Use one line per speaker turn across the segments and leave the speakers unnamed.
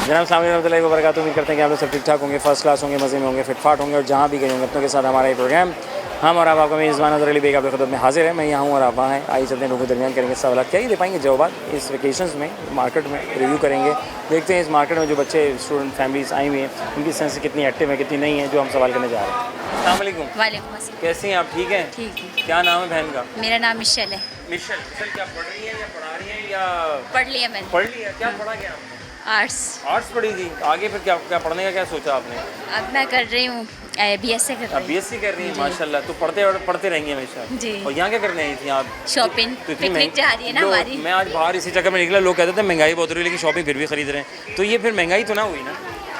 जनाब सामने रहमतुल्लाहि व बरकातहू। उम्मीद करते हैं कि आप लोग सब ठीक ठाक होंगे, फर्स्ट क्लास होंगे, मज़े में होंगे, फिटफाट होंगे और जहाँ भी गए होंगे अपनों के साथ हमारा ये प्रोग्राम हम और आप आपका मेज़बान अज़हर अली बेग आपकी खिदमत में हाजिर है। मैं यहाँ हूँ और आप वहाँ हैं। आइए चलते हैं, लोगों के दरमियान करेंगे सवाल, क्या ही दे पाएंगे जवाब इस वेकेशंस में। मार्केट में रिव्यू करेंगे, देखते हैं इस मार्केट में जो बच्चे स्टूडेंट फैमिलीज़ आई हुई हैं उनकी सेंस कितनी एक्टिव है कितनी नहीं है, जो हम सवाल करने जा रहे हैं। अस्सलाम वालेकुम।
वालेकुम अस्सलाम।
कैसी हैं आप? ठीक हैं?
ठीक है।
क्या नाम है बहन का?
मेरा नाम मिशेल है।
मिशेल। मिशेल क्या पढ़ रही हैं या पढ़ा रही हैं या
पढ़ लिया मैंने।
पढ़ लिया? क्या पढ़ा क्या आपने?
आर्ट्स।
आर्ट्स पढ़ी थी। आगे फिर क्या क्या पढ़ने का क्या सोचा आपने?
अब मैं कर रही हूँ BSc कर
आप
रही हूँ।
BSc कर रही हैं?
जी।
माशाल्लाह। तो पढ़ते रहेंगे हमेशा।
जी।
और यहाँ क्या करने आई थी आप?
शॉपिंग,
तो इतनी
पिकनिक जा रही है ना
लोग-
हमारी।
मैं आज बाहर इसी चक्कर में निकला, लोग कहते थे महंगाई बहुत हो रही है लेकिन शॉपिंग फिर भी खरीद रहे हैं। तो ये फिर महंगाई तो ना हुई ना?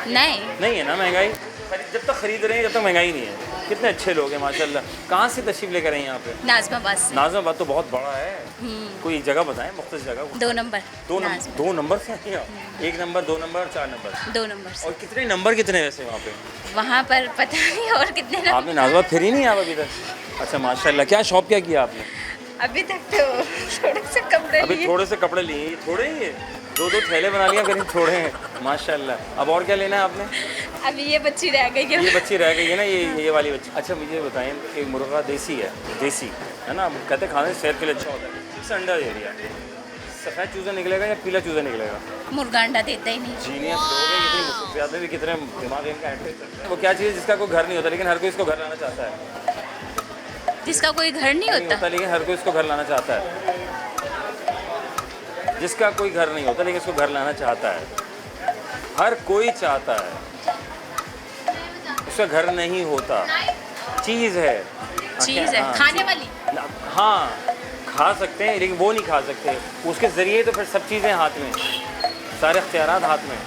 नहीं,
नहीं है ना महंगाई? जब तक खरीद रहे हैं जब तक महंगाई नहीं है। कितने अच्छे लोग हैं माशाल्लाह। कहाँ से तशरीफ लेकर आई यहाँ पे?
नाज़माबाद से।
नाज़माबाद तो बहुत बड़ा है। कोई जगह बताएं, मुख्तलिफ जगह।
2 नंबर।
दो नंबर से आई हैं? 1 नंबर, 2 नंबर, 4 नंबर?
2 नंबर से।
और कितने नंबर कितने वैसे वहाँ पे?
वहाँ पर पता नहीं और कितने नंबर।
आपने नाज़माबाद फिर ही नहीं आप अभी तक? अच्छा माशाल्लाह। क्या शॉप क्या किया आपने?
अभी तक तो थोड़े से कपड़े
अभी
लिए।
थोड़े से कपड़े लिए। ये थोड़े ही है? 2 थैले बना लिया करीब, थोड़े हैं माशाल्लाह। अब और क्या लेना है आपने?
अभी ये बच्ची रह गई है।
ये बच्ची रह गई है ना, ये वाली बच्ची। अच्छा मुझे बताएं कि मुर्गा देसी है? देसी है ना? कहते हैं खाने से सेहत के लिए अच्छा होता है। इस अंडा दे दिया, सफ़ेद चूज़ा निकलेगा या पीला चूज़ा निकलेगा?
मुर्गा अंडा देता ही नहीं।
जीनियस लोग हैं, इतनी मुसीबत में भी कितने दिमाग इनका एक्टिव। वो क्या चीज़ है जिसका कोई घर नहीं होता लेकिन हर कोई इसको घर लाना चाहता है?
जिसका कोई घर नहीं होता।
लेकिन हर कोई इसको घर लाना चाहता है। जिसका कोई घर नहीं होता लेकिन इसको घर लाना चाहता है। हर कोई चाहता है, उसका घर नहीं होता। चीज़ है।
चीज़ है
हाँ,
खाने वाली।
हाँ खा सकते हैं लेकिन वो नहीं खा सकते। उसके ज़रिए तो फिर सब चीज़ें हाथ में, सारे इख्तियारात हाथ में।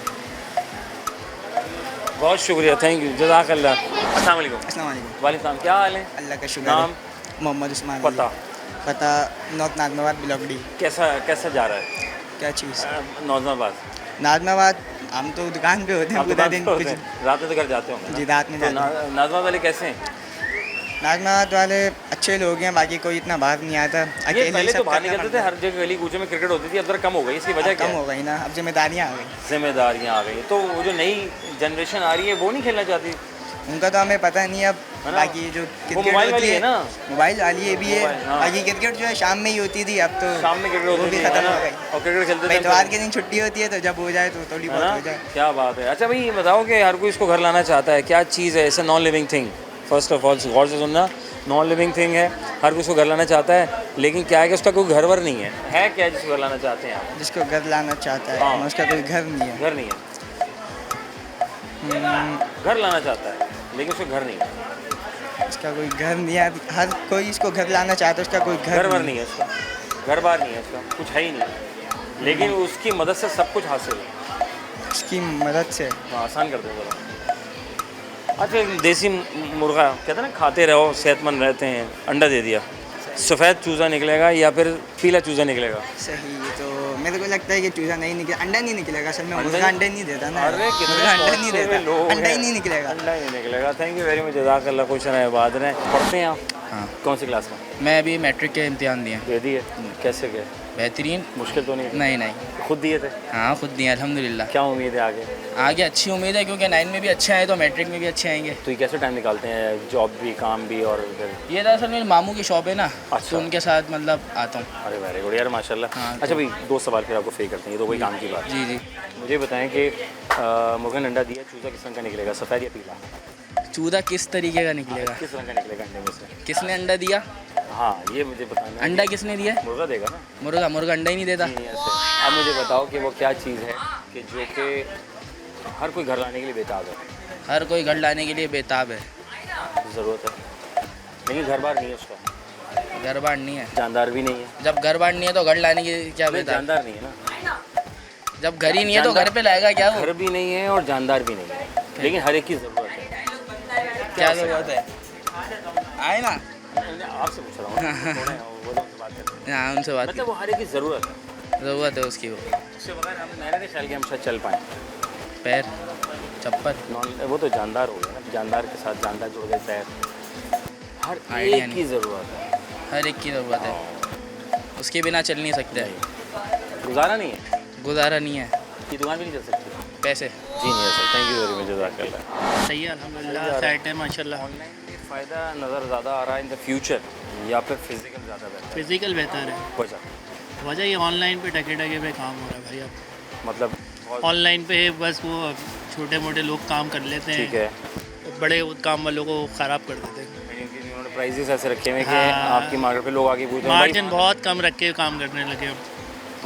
बहुत शुक्रिया, थैंक यू, जज़ाकल्लाह। अस्सलाम वालेकुम।
अस्सलाम वालेकुम।
वालेकुम सलाम। क्या हाल है?
अल्लाह का शुक्र
नाम?
है। मोहम्मद उस्मान।
पता?
पता नॉर्थ नाज़माबाद ब्लॉक डी।
कैसा जा रहा है
क्या चीज़?
नाज़माबाद?
नाज़माबाद हम तो दुकान पे होते हैं
आप
पूरा
दुकान
दिन
पे होते
कुछ।
हैं? रात में तो घर जाते होंगे?
जी रात में
तो
जाते हैं।
नाज़माबाद वाले कैसे हैं?
नाज़माबाद वाले अच्छे लोग हैं, बाकी कोई इतना बाहर नहीं आता।
ये
अकेले
पहले
सब
तो बाहर
करना
निकलते थे,
पड़ता है।
हर जगह गली कूचे में क्रिकेट होती थी, अब जरा कम हो गई। इसकी वजह
अब
क्या
कम
है?
हो गई ना, अब जिम्मेदारियाँ आ गई।
जिम्मेदारियाँ आ गई। तो वो जो नई जनरेशन आ रही है वो नहीं खेलना चाहती?
उनका तो हमें पता नहीं अब।
है ना?
बाकी जो
वो
क्रिकेट
मोबाइल
होती
वाली है ना?
मोबाइल वाली ये भी है।
मोबाइल, हाँ।
बाकी क्रिकेट जो है शाम में ही होती थी, अब तो
शाम में क्रिकेट
वो
होती
भी
थी,
खत्म
है ना?
हो गई।
और क्रिकेट खेलते थे
इतवार के दिन छुट्टी होती है तो जब हो जाए तो थोड़ी
है
बहुत
ना?
हो जाए।
क्या बात है। अच्छा भाई ये बताओ कि हर कोई इसको घर लाना चाहता है, क्या चीज़ है? ऐसा non living thing, first of all गौर से सुनना, नॉन लिविंग थिंग है, हर कोई उसको घर लाना चाहता है लेकिन क्या है कि उसका कोई घर वर नहीं है क्या जिसको घर लाना चाहते हैं आप?
जिसको घर लाना चाहता है
हाँ।
उसका कोई घर नहीं है।
घर नहीं है। घर लाना चाहता है लेकिन उसका घर नहीं है।
इसका कोई घर नहीं है। हर कोई इसको घर लाना चाहता है, उसका कोई
घर वर नहीं है उसका, घर बार नहीं है उसका, कुछ है ही नहीं लेकिन उसकी मदद से सब कुछ हासिल है।
उसकी मदद से।
हाँ, आसान कर दे ज़रा। अच्छा देसी मुर्गा कहते हैं ना, खाते रहो सेहतमंद रहते हैं, अंडा दे दिया, सफ़ेद चूज़ा निकलेगा या फिर पीला चूज़ा निकलेगा?
सही है। तो मेरे को लगता है कि चूज़ा नहीं निकले, अंडा नहीं निकलेगा। असल में
अंडा
मुर्गा अंडा नहीं देता ना।
अरे कितने
मुर्गा अंडा नहीं
सोचते हुए लोग
देता, अंडा ही
हैं।
नहीं निकलेगा।
अंडा ही नहीं निकलेगा। थैंक यू वेरी मच, जज़ाकल्लाह। खुश रहें, आबाद रहें। पढ़ते हैं आप?
हाँ।
कौन सी क्लास में?
मैं अभी मैट्रिक के इम्तिहान दिए।
दे दिए? कैसे गए?
बेहतरीन।
मुश्किल तो नहीं थी?
नहीं
खुद दिए थे?
हाँ खुद दिए अल्हम्दुलिल्लाह।
क्या उम्मीद है आगे?
आगे अच्छी उम्मीद है क्योंकि 9 में भी अच्छे आए तो मैट्रिक में भी अच्छे आएंगे।
तो ये कैसे टाइम निकालते हैं, जॉब भी काम भी और फिर?
ये दरअसल मेरे मामू की शॉप है ना,
अच्छा।
तो उनके साथ मतलब आता हूँ।
अरे वेरी गुड यार माशाल्लाह।
हाँ,
अच्छा भाई 2 सवाल फिर आपको फ्री करते हैं, ये तो कोई काम की बात।
जी जी।
मुझे बताएं कि मुर्गा ने अंडा दिया, चूज़ा किस रंग का निकलेगा, सफ़ेद या पीला?
चूज़ा किस तरीके का निकलेगा?
किस रंग का निकलेगा अंडे में से?
किसने अंडा दिया?
हाँ ये मुझे बताना है।
अंडा किसने दिया?
मुर्गा देगा ना?
मुर्गा अंडा ही नहीं देता।
जी, ऐसे। अब मुझे बताओ कि वो क्या चीज़ है कि जो कि हर कोई घर लाने के लिए बेताब है?
हर कोई घर लाने के लिए बेताब है।
ज़रूरत है लेकिन घर बार नहीं है उसका,
घर बार नहीं है।
जानदार भी नहीं है।
जब घर बार नहीं है तो घर लाने की क्या
नहीं,
बेताब?
जानदार नहीं है ना।
जब घर ही नहीं है तो घर पे लाएगा क्या वो?
घर भी नहीं है और जानदार भी नहीं है लेकिन हर एक की ज़रूरत है।
क्या ज़रूरत है? आए ना।
आपसे पूछ रहा हूँ, वो लोग से बात करते हैं।
हाँ उनसे बात
मतलब वो हर एक की ज़रूरत है।
ज़रूरत है उसकी। वो
उसके बगैर मैंने नहीं ख्याल कि हम शायद चल पाएँ।
पैर, चप्पल,
वो तो जानदार हो गया ना, जानदार के साथ जानदार जुड़ गए, पैर, हर
आइडिया
एक की ज़रूरत है।
हर एक की ज़रूरत है। उसके बिना चल नहीं सकते।
गुजारा नहीं है,
गुजारा नहीं है।
ये दुकान भी नहीं चल सकती।
पैसे।
जी नहीं है sir, thank you very much, जज़ाकल्लाह।
सही है अल्हम्दुलिल्लाह, सेट है माशाल्लाह।
ऑनलाइन में फ़ायदा नज़र ज़्यादा आ रहा है इन द फ्यूचर या फिर फिजिकल ज़्यादा बेहतर
फिज़िकल बेहतर है।
वजह
वजह ये ऑनलाइन पे टके टके पे काम हो रहा है भाई अब।
मतलब
ऑनलाइन पे बस वो छोटे मोटे लोग काम कर लेते हैं,
ठीक है,
बड़े काम वालों को ख़राब कर देते हैं।
उन्होंने प्राइजेस ऐसे रखे हुए कि
हाँ।
आपकी मार्केट पे लोग आके पूछते हैं
मार्जिन बहुत कम रख के काम करने लगे अब।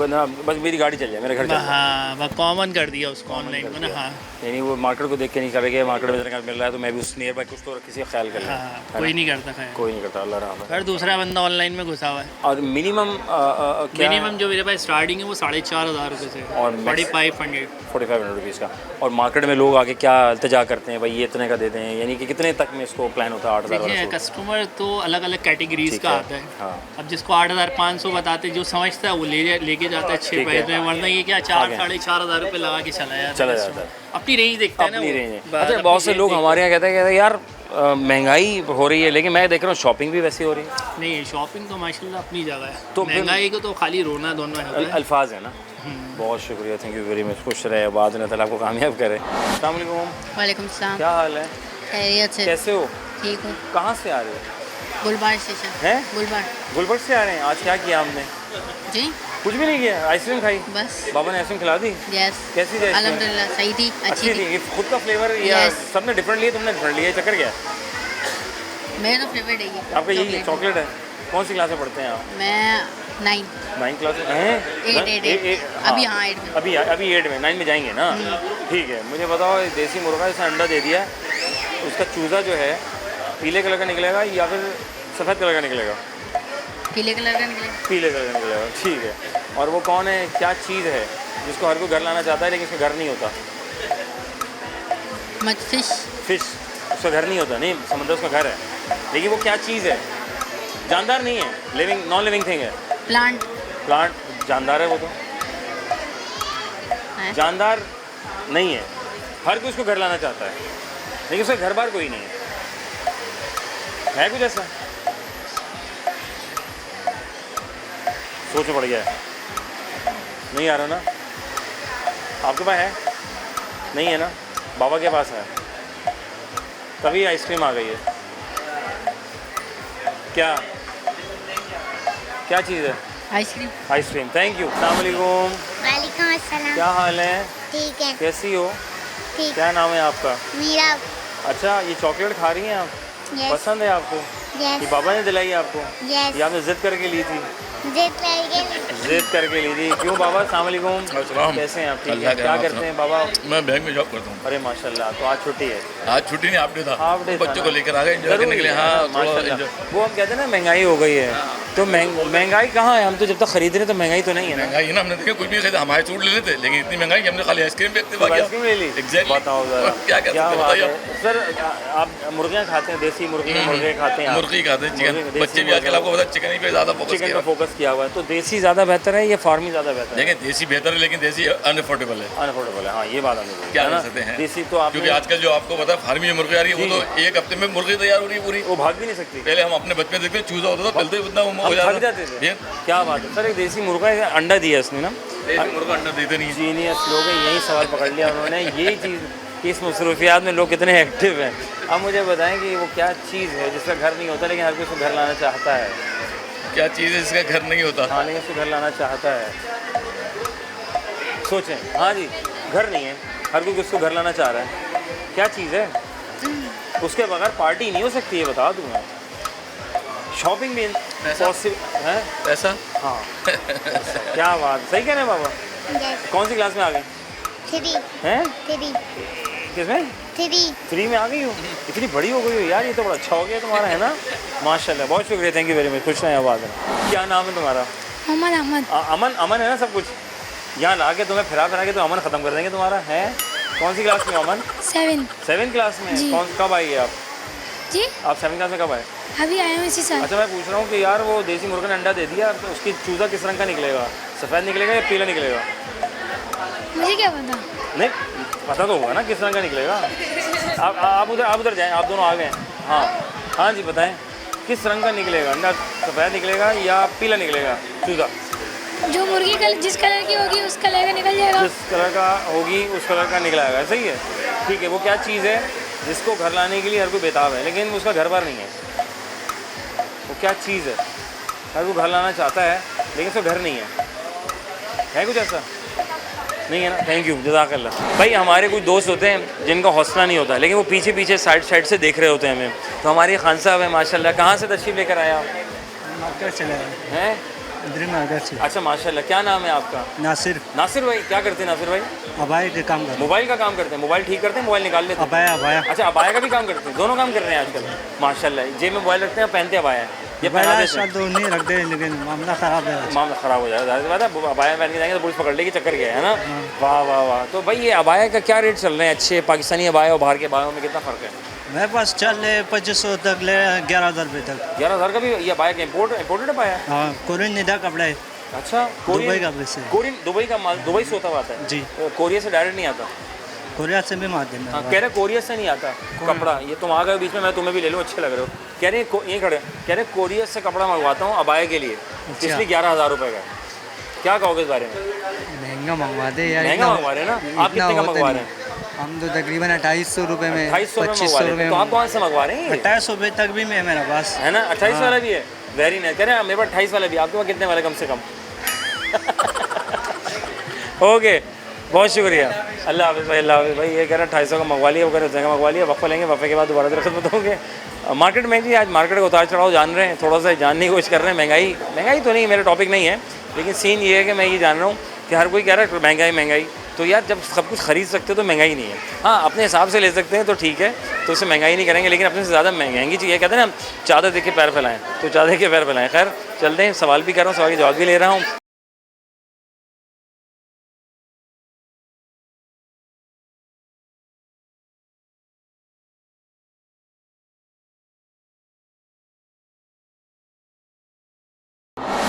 ना बस मेरी गाड़ी चल जाए, मेरे घर चल जाए,
हाँ वह कॉमन कर दिया उसको ऑनलाइन
कर
में ना।
दिया।
हाँ
यानी वो मार्केट को देख के नहीं करेंगे, मार्केट में इतना मिल रहा है तो मैं भी उस नियर बाय कुछ तो किसी का ख्याल कर लूँ।
हाँ, कोई नहीं करता खैर।
कोई नहीं करता, अल्लाह रहम है।
हर दूसरा बंदा ऑनलाइन में घुसा हुआ है।
और मिनिमम क्या
मिनिमम जो मेरे पास स्टार्टिंग है वो 4,500 रुपये से
और max-
4,500।
4500 रुपीज़ का। और मार्केट में लोग आके क्या इल्तिजा करते हैं, भाई ये इतने का देते हैं, यानी कि कितने तक में इसको प्लान होता है? 8,000
देखिए
वाला सूट?
कस्टमर तो अलग अलग कैटेगरीज
ठीक
का
है,
आता है।
हाँ।
अब जिसको 8,500 बताते जो समझता है वो लेके जाता है अच्छे
ठीक है।
पैसे में, वरना ये क्या 4,000-4,500 रुपये लगा के चला जाता
चला
है
जाता
customer।
है।
अपनी रेंज देखता है ना
अपनी
वो।
रेंज है।
बस
अच्छा,
अपनी
बहुत से
रेंज
लोग
देखता
हमारे यहाँ कहते हैं यार महंगाई हो रही है, लेकिन मैं देख रहा हूँ शॉपिंग भी वैसी हो रही है।
है। नहीं शॉपिंग तो माशाल्लाह अपनी जगह है,
तो
तो
फिर-
महंगाई को तो खाली रोना दोनों है।
अल्फाज है ना। बहुत शुक्रिया, थैंक यू वेरी मच। खुश रहे, बाद में ताला आपको कामयाब करे। अस्सलाम वालेकुम,
वालेकुम सलाम।
क्या हाल है?
खैरियत से?
कैसे हो?
ठीक हूँ।
कहाँ से आ रहे हो?
गुलबार स्टेशन।
हैं?
गुलबार।
गुलबर्ग से आ रहे हैं। आज क्या किया आपने?
जी
कुछ भी नहीं किया, आइसक्रीम खाई?
बस।
बाबा ने आइसक्रीम खिला दी?
यस।
कैसी थी आइसक्रीम?
अल्हम्दुलिल्लाह सही थी, अच्छी
अच्छी
थी।
थी। ये खुद का फ्लेवर या
Yes.
सबने डिफरेंट लिया, तुमने डिफरेंट लिया, चक्कर क्या है?
मेरा तो फेवरेट है ये।
आपका यही
chocolate।
चॉकलेट है। कौन सी क्लास में पढ़ते हैं आप?
मैं 9।
9 क्लास में हैं?
Eight, अभी हाँ 8 में।
अभी 8 में, 9 में जाएंगे ना? ठीक है, मुझे बताओ देसी मुर्गा इसने अंडा दे दिया, उसका चूज़ा जो है पीले कलर का निकलेगा या फिर सफ़ेद कलर का निकलेगा?
पीले कलर का निकले।
पीले कलर का निकलेगा, ठीक है। और वो कौन है, क्या चीज़ है जिसको हर कोई घर लाना चाहता है लेकिन उसका घर नहीं होता?
फिश।
फिश, उसका घर नहीं होता। नहीं, समंदर उसका घर है, लेकिन वो क्या चीज़ है? जानदार नहीं है, लिविंग नॉन लिविंग थिंग है।
प्लांट।
प्लांट जानदार है वो तो?
है?
जानदार नहीं है, हर कोई उसको घर लाना चाहता है लेकिन उसका घर बार कोई नहीं है कुछ ऐसा? सोचो पड़ गया है, नहीं आ रहा ना? आपके पास है? नहीं है ना? बाबा के पास है, तभी आइसक्रीम आ गई है। क्या क्या चीज़ है?
आइसक्रीम।
Ice cream, thank you. अस्सलाम वालेकुम,
वालेकुम अस्सलाम।
क्या हाल है?
ठीक है।
कैसी हो?
ठीक।
क्या नाम है आपका?
मीरा।
अच्छा, ये चॉकलेट खा रही हैं आप?
यस।
पसंद है आपको? ये
यस।
बाबा ने दिलाई आपको?
यस।
या आपने जिद करके ली थी?
जिद करके।
जिद करके ली थी। क्यों बाबा? अस्सलाम वालेकुम,
अस्सलाम।
कैसे हैं आप? ठीक
अल्लाह
है,
के
क्या
रहमत
करते हैं बाबा?
मैं बैंक में जॉब करता हूँ।
अरे माशाल्लाह, तो आज छुट्टी है?
आज छुट्टी नहीं, हाफ डे था।
हाफ डे था
बच्चों
ना?
को लेकर आ गए एंजॉय
जरूरी
करने के लिए।
है,
हाँ, थोड़ा
माशाल्लाह।
enjoy-
वो हम कहते हैं ना महंगाई हो गई है, तो महंगाई कहाँ है? हम तो जब तक खरीद रहे तो महंगाई तो नहीं है ना?
महंगाई है ना, हमने देखा कुछ भी खरीदा, हमारे सूट ले लेते लेकिन इतनी महंगाई कि हमने खाली आइसक्रीम पे इत्तेफाक
तो
किया।
आइसक्रीम ले ली?
Exactly।
बताओ जरा,
क्या कर सकते हैं,
बात
बताइए
है? सर आप मुर्गियाँ खाते हैं, देसी मुर्गी मुर्गे खाते हैं आप?
मुर्गी खाते हैं, चिकन।
मुर्गे,
बच्चे भी
देसी
आजकल आपको पता है चिकन ही पे ज़्यादा फोकस
चिकन
किया।
पर फोकस किया हुआ है, तो देसी ज़्यादा बेहतर है या फार्मी ज़्यादा बेहतर है?
देखिए देसी बेहतर है लेकिन देसी अनअफोर्डेबल है।
अनअफोर्डेबल है, हाँ ये बात हमें बोली,
क्या
है
कर
ना?
सकते हैं?
देसी तो आप
क्योंकि आजकल जो आपको पता है फार्मी में मुर्गी आ रही है, वो तो एक हफ्ते में मुर्गी तैयार हो रही है पूरी।
वो भाग भी नहीं सकती।
पहले हम अपने बचपन देखते चूजा होता था, पहले इतना वो हो
हम थक
जाता
जाते थे।
ये
क्या बात है सर, एक देसी मुर्गा है, अंडा दिया इसने ना?
देसी मुर्गा अंडा देते नहीं है।
जीनियस लोग हैं, यही सवाल पकड़ लिया उन्होंने। यही चीज़ कि इस मसरूफियात में लोग कितने एक्टिव हैं। अब मुझे बताएं कि वो क्या चीज़ है जिसका घर नहीं होता लेकिन हर कोई उसको घर लाना चाहता है?
क्या चीज़ है जिसका घर नहीं होता?
हाँ, लेकिन उसको घर लाना चाहता है। सोचें, हाँ जी, घर नहीं है, हर कोई उसको घर लाना चाह रहा है। क्या चीज़ है? उसके बगैर पार्टी नहीं हो सकती है, बता दूँ मैं। शॉपिंग भी
पैसा?
पॉसिबल है?
पैसा?
हाँ क्या बात, सही कह रहे हैं बाबा।
यस।
कौन सी क्लास में आ गई
3।
हैं?
3।
किसमें?
3।
3 में आ गई हो? इतनी बड़ी हो गई हो यार, ये तो बड़ा अच्छा हो गया तुम्हारा, है ना? माशाल्लाह, बहुत शुक्रिया, थैंक यू वेरी मच। खुश रहें, आबाद रहें। क्या नाम है तुम्हारा?
मोहम्मद अहमद।
अमन। अमन है ना सब कुछ? यहाँ ला के तुम्हें फिरा के तो अमन ख़त्म कर देंगे तुम्हारा। है कौन सी क्लास में हो अमन?
7
क्लास में?
जी।
कब आई है आप?
जी
आप 7 क्लास में कब आए?
अभी आया हूँ इसी साल।
अच्छा, मैं पूछ रहा हूँ कि यार वो देसी मुर्गा ने अंडा दे दिया, तो उसकी चूज़ा किस रंग का निकलेगा? सफ़ेद निकलेगा या पीला निकलेगा?
मुझे क्या पता।
नहीं पता तो होगा ना किस रंग का निकलेगा। आप उधर जाएं, आप दोनों आ गए हैं। हाँ हाँ जी, बताएं किस रंग का निकलेगा अंडा? सफ़ेद निकलेगा या पीला निकलेगा चूज़ा?
जो मुर्गी कलर जिस कलर की होगी उस कलर का निकल जाएगा।
जिस कलर का होगी उस कलर का निकला आएगा, सही है। ठीक है, वो क्या चीज़ है जिसको घर लाने के लिए हर कोई बेताब है लेकिन उसका घर बार नहीं है? वो क्या चीज़ है हर कोई घर लाना चाहता है लेकिन उसका घर नहीं है कुछ ऐसा? नहीं है ना। थैंक यू, जज़ाकल्लाह। भाई हमारे कुछ दोस्त होते हैं जिनका हौसला नहीं होता लेकिन वो पीछे पीछे साइड से देख रहे होते हैं हमें। तो हमारे खान साहब है माशाल्लाह। कहाँ से तशरीफ़ लेकर आए आप?
मार्केट चले
हैं?
इधर मार्केट से।
अच्छा माशाल्लाह। क्या नाम है आपका?
नासिर।
नासिर भाई, क्या करते हैं नासिर भाई?
अबाया के काम कर।
मोबाइल का काम करते हैं। मोबाइल ठीक करते हैं, मोबाइल निकाल लेते हैं।
अबाया।
अच्छा, अबाया का भी काम करते हैं। दोनों काम कर रहे हैं आजकल माशाल्लाह। जेब में मोबाइल रखते हैं, पहनते हैं अबाया। ये पहना देते हैं।
तो नहीं रख दे लेकिन मामला ख़राब है।
मामला ख़राब हो जाएगा, ज़ाहिर सी बात है। अबाया पहन के जाएंगे तो पुलिस पकड़ लेगी, चक्कर गया है ना। वाह वाह वाह। तो भाई ये अबाया का क्या रेट चल रहे हैं? अच्छे पाकिस्तानी अबाया और बाहर के अबायों में कितना फ़र्क है?
मेरे पास चल ले 2500 तक ले 11,000 रुपये तक।
11,000 का भी ये अबाया का इम्पोर्टेड अबाया है?
हाँ, कोरियन निदा कपड़ा है।
अच्छा,
दुबई का वैसे।
कोरियन दुबई का माल दुबई से होता आता है
जी।
कोरिया से डायरेक्ट नहीं आता?
कोरिया से भी माध्यम
हाँ, कह रहे कोरिया से नहीं आता कपड़ा। ये तुम आ गए बीच में, मैं तुम्हें भी ले लूँ, अच्छे लग रहे हो। कह रहे ये खड़े कह रहे कोरिया से कपड़ा मंगवाता हूँ अबाया के लिए, इसलिए 11,000 रुपये का। क्या कहोगे इस बारे में?
महंगा मंगवाते यार।
महंगा मंगवा रहे हैं ना। आप कितने का मंगवा रहे हैं?
हम तो तकरीबन 2,800 रुपये में
2,800 रुपये। तो आप कौन से मंगवा रहे हैं?
2800 रुपये तक भी है मेरे पास,
है ना। 28 वाला भी है? Very nice. कह रहे हैं मेरे पास 28 वाला भी। आपके पास कितने वाले? कम से कम। ओके, बहुत शुक्रिया। अल्लाह हाफ़िज़ भाई, अल्लाह हाफ़िज़ भाई। ये कह रहे हैं 250 का मंगवा लिया, वो कह रहे जगह मंगवा लिया। वफ़ा लेंगे, वफ़े के बाद दोबारा दरख्त बताओगे। मार्केट में जी आज मार्केट का उतार चढ़ाव जान रहे हैं, थोड़ा सा जानने की कोशिश कर रहे हैं। महंगाई तो नहीं, मेरा टॉपिक नहीं है, लेकिन सीन ये है कि मैं ये जान रहा हूँ कि हर कोई कह रहा है महंगाई। तो यार जब सब कुछ ख़रीद सकते हो तो महंगाई नहीं है। हाँ, अपने हिसाब से ले सकते हैं तो ठीक है, तो उससे महंगाई नहीं करेंगे, लेकिन अपने से ज़्यादा महंगी चीज़। कहते हैं ना, चादर देख के पैर फैलाएं, तो चादर के पैर फैलाएं। खैर चलते हैं, सवाल भी कर रहा हूँ, सवाल के जवाब भी ले रहा हूँ।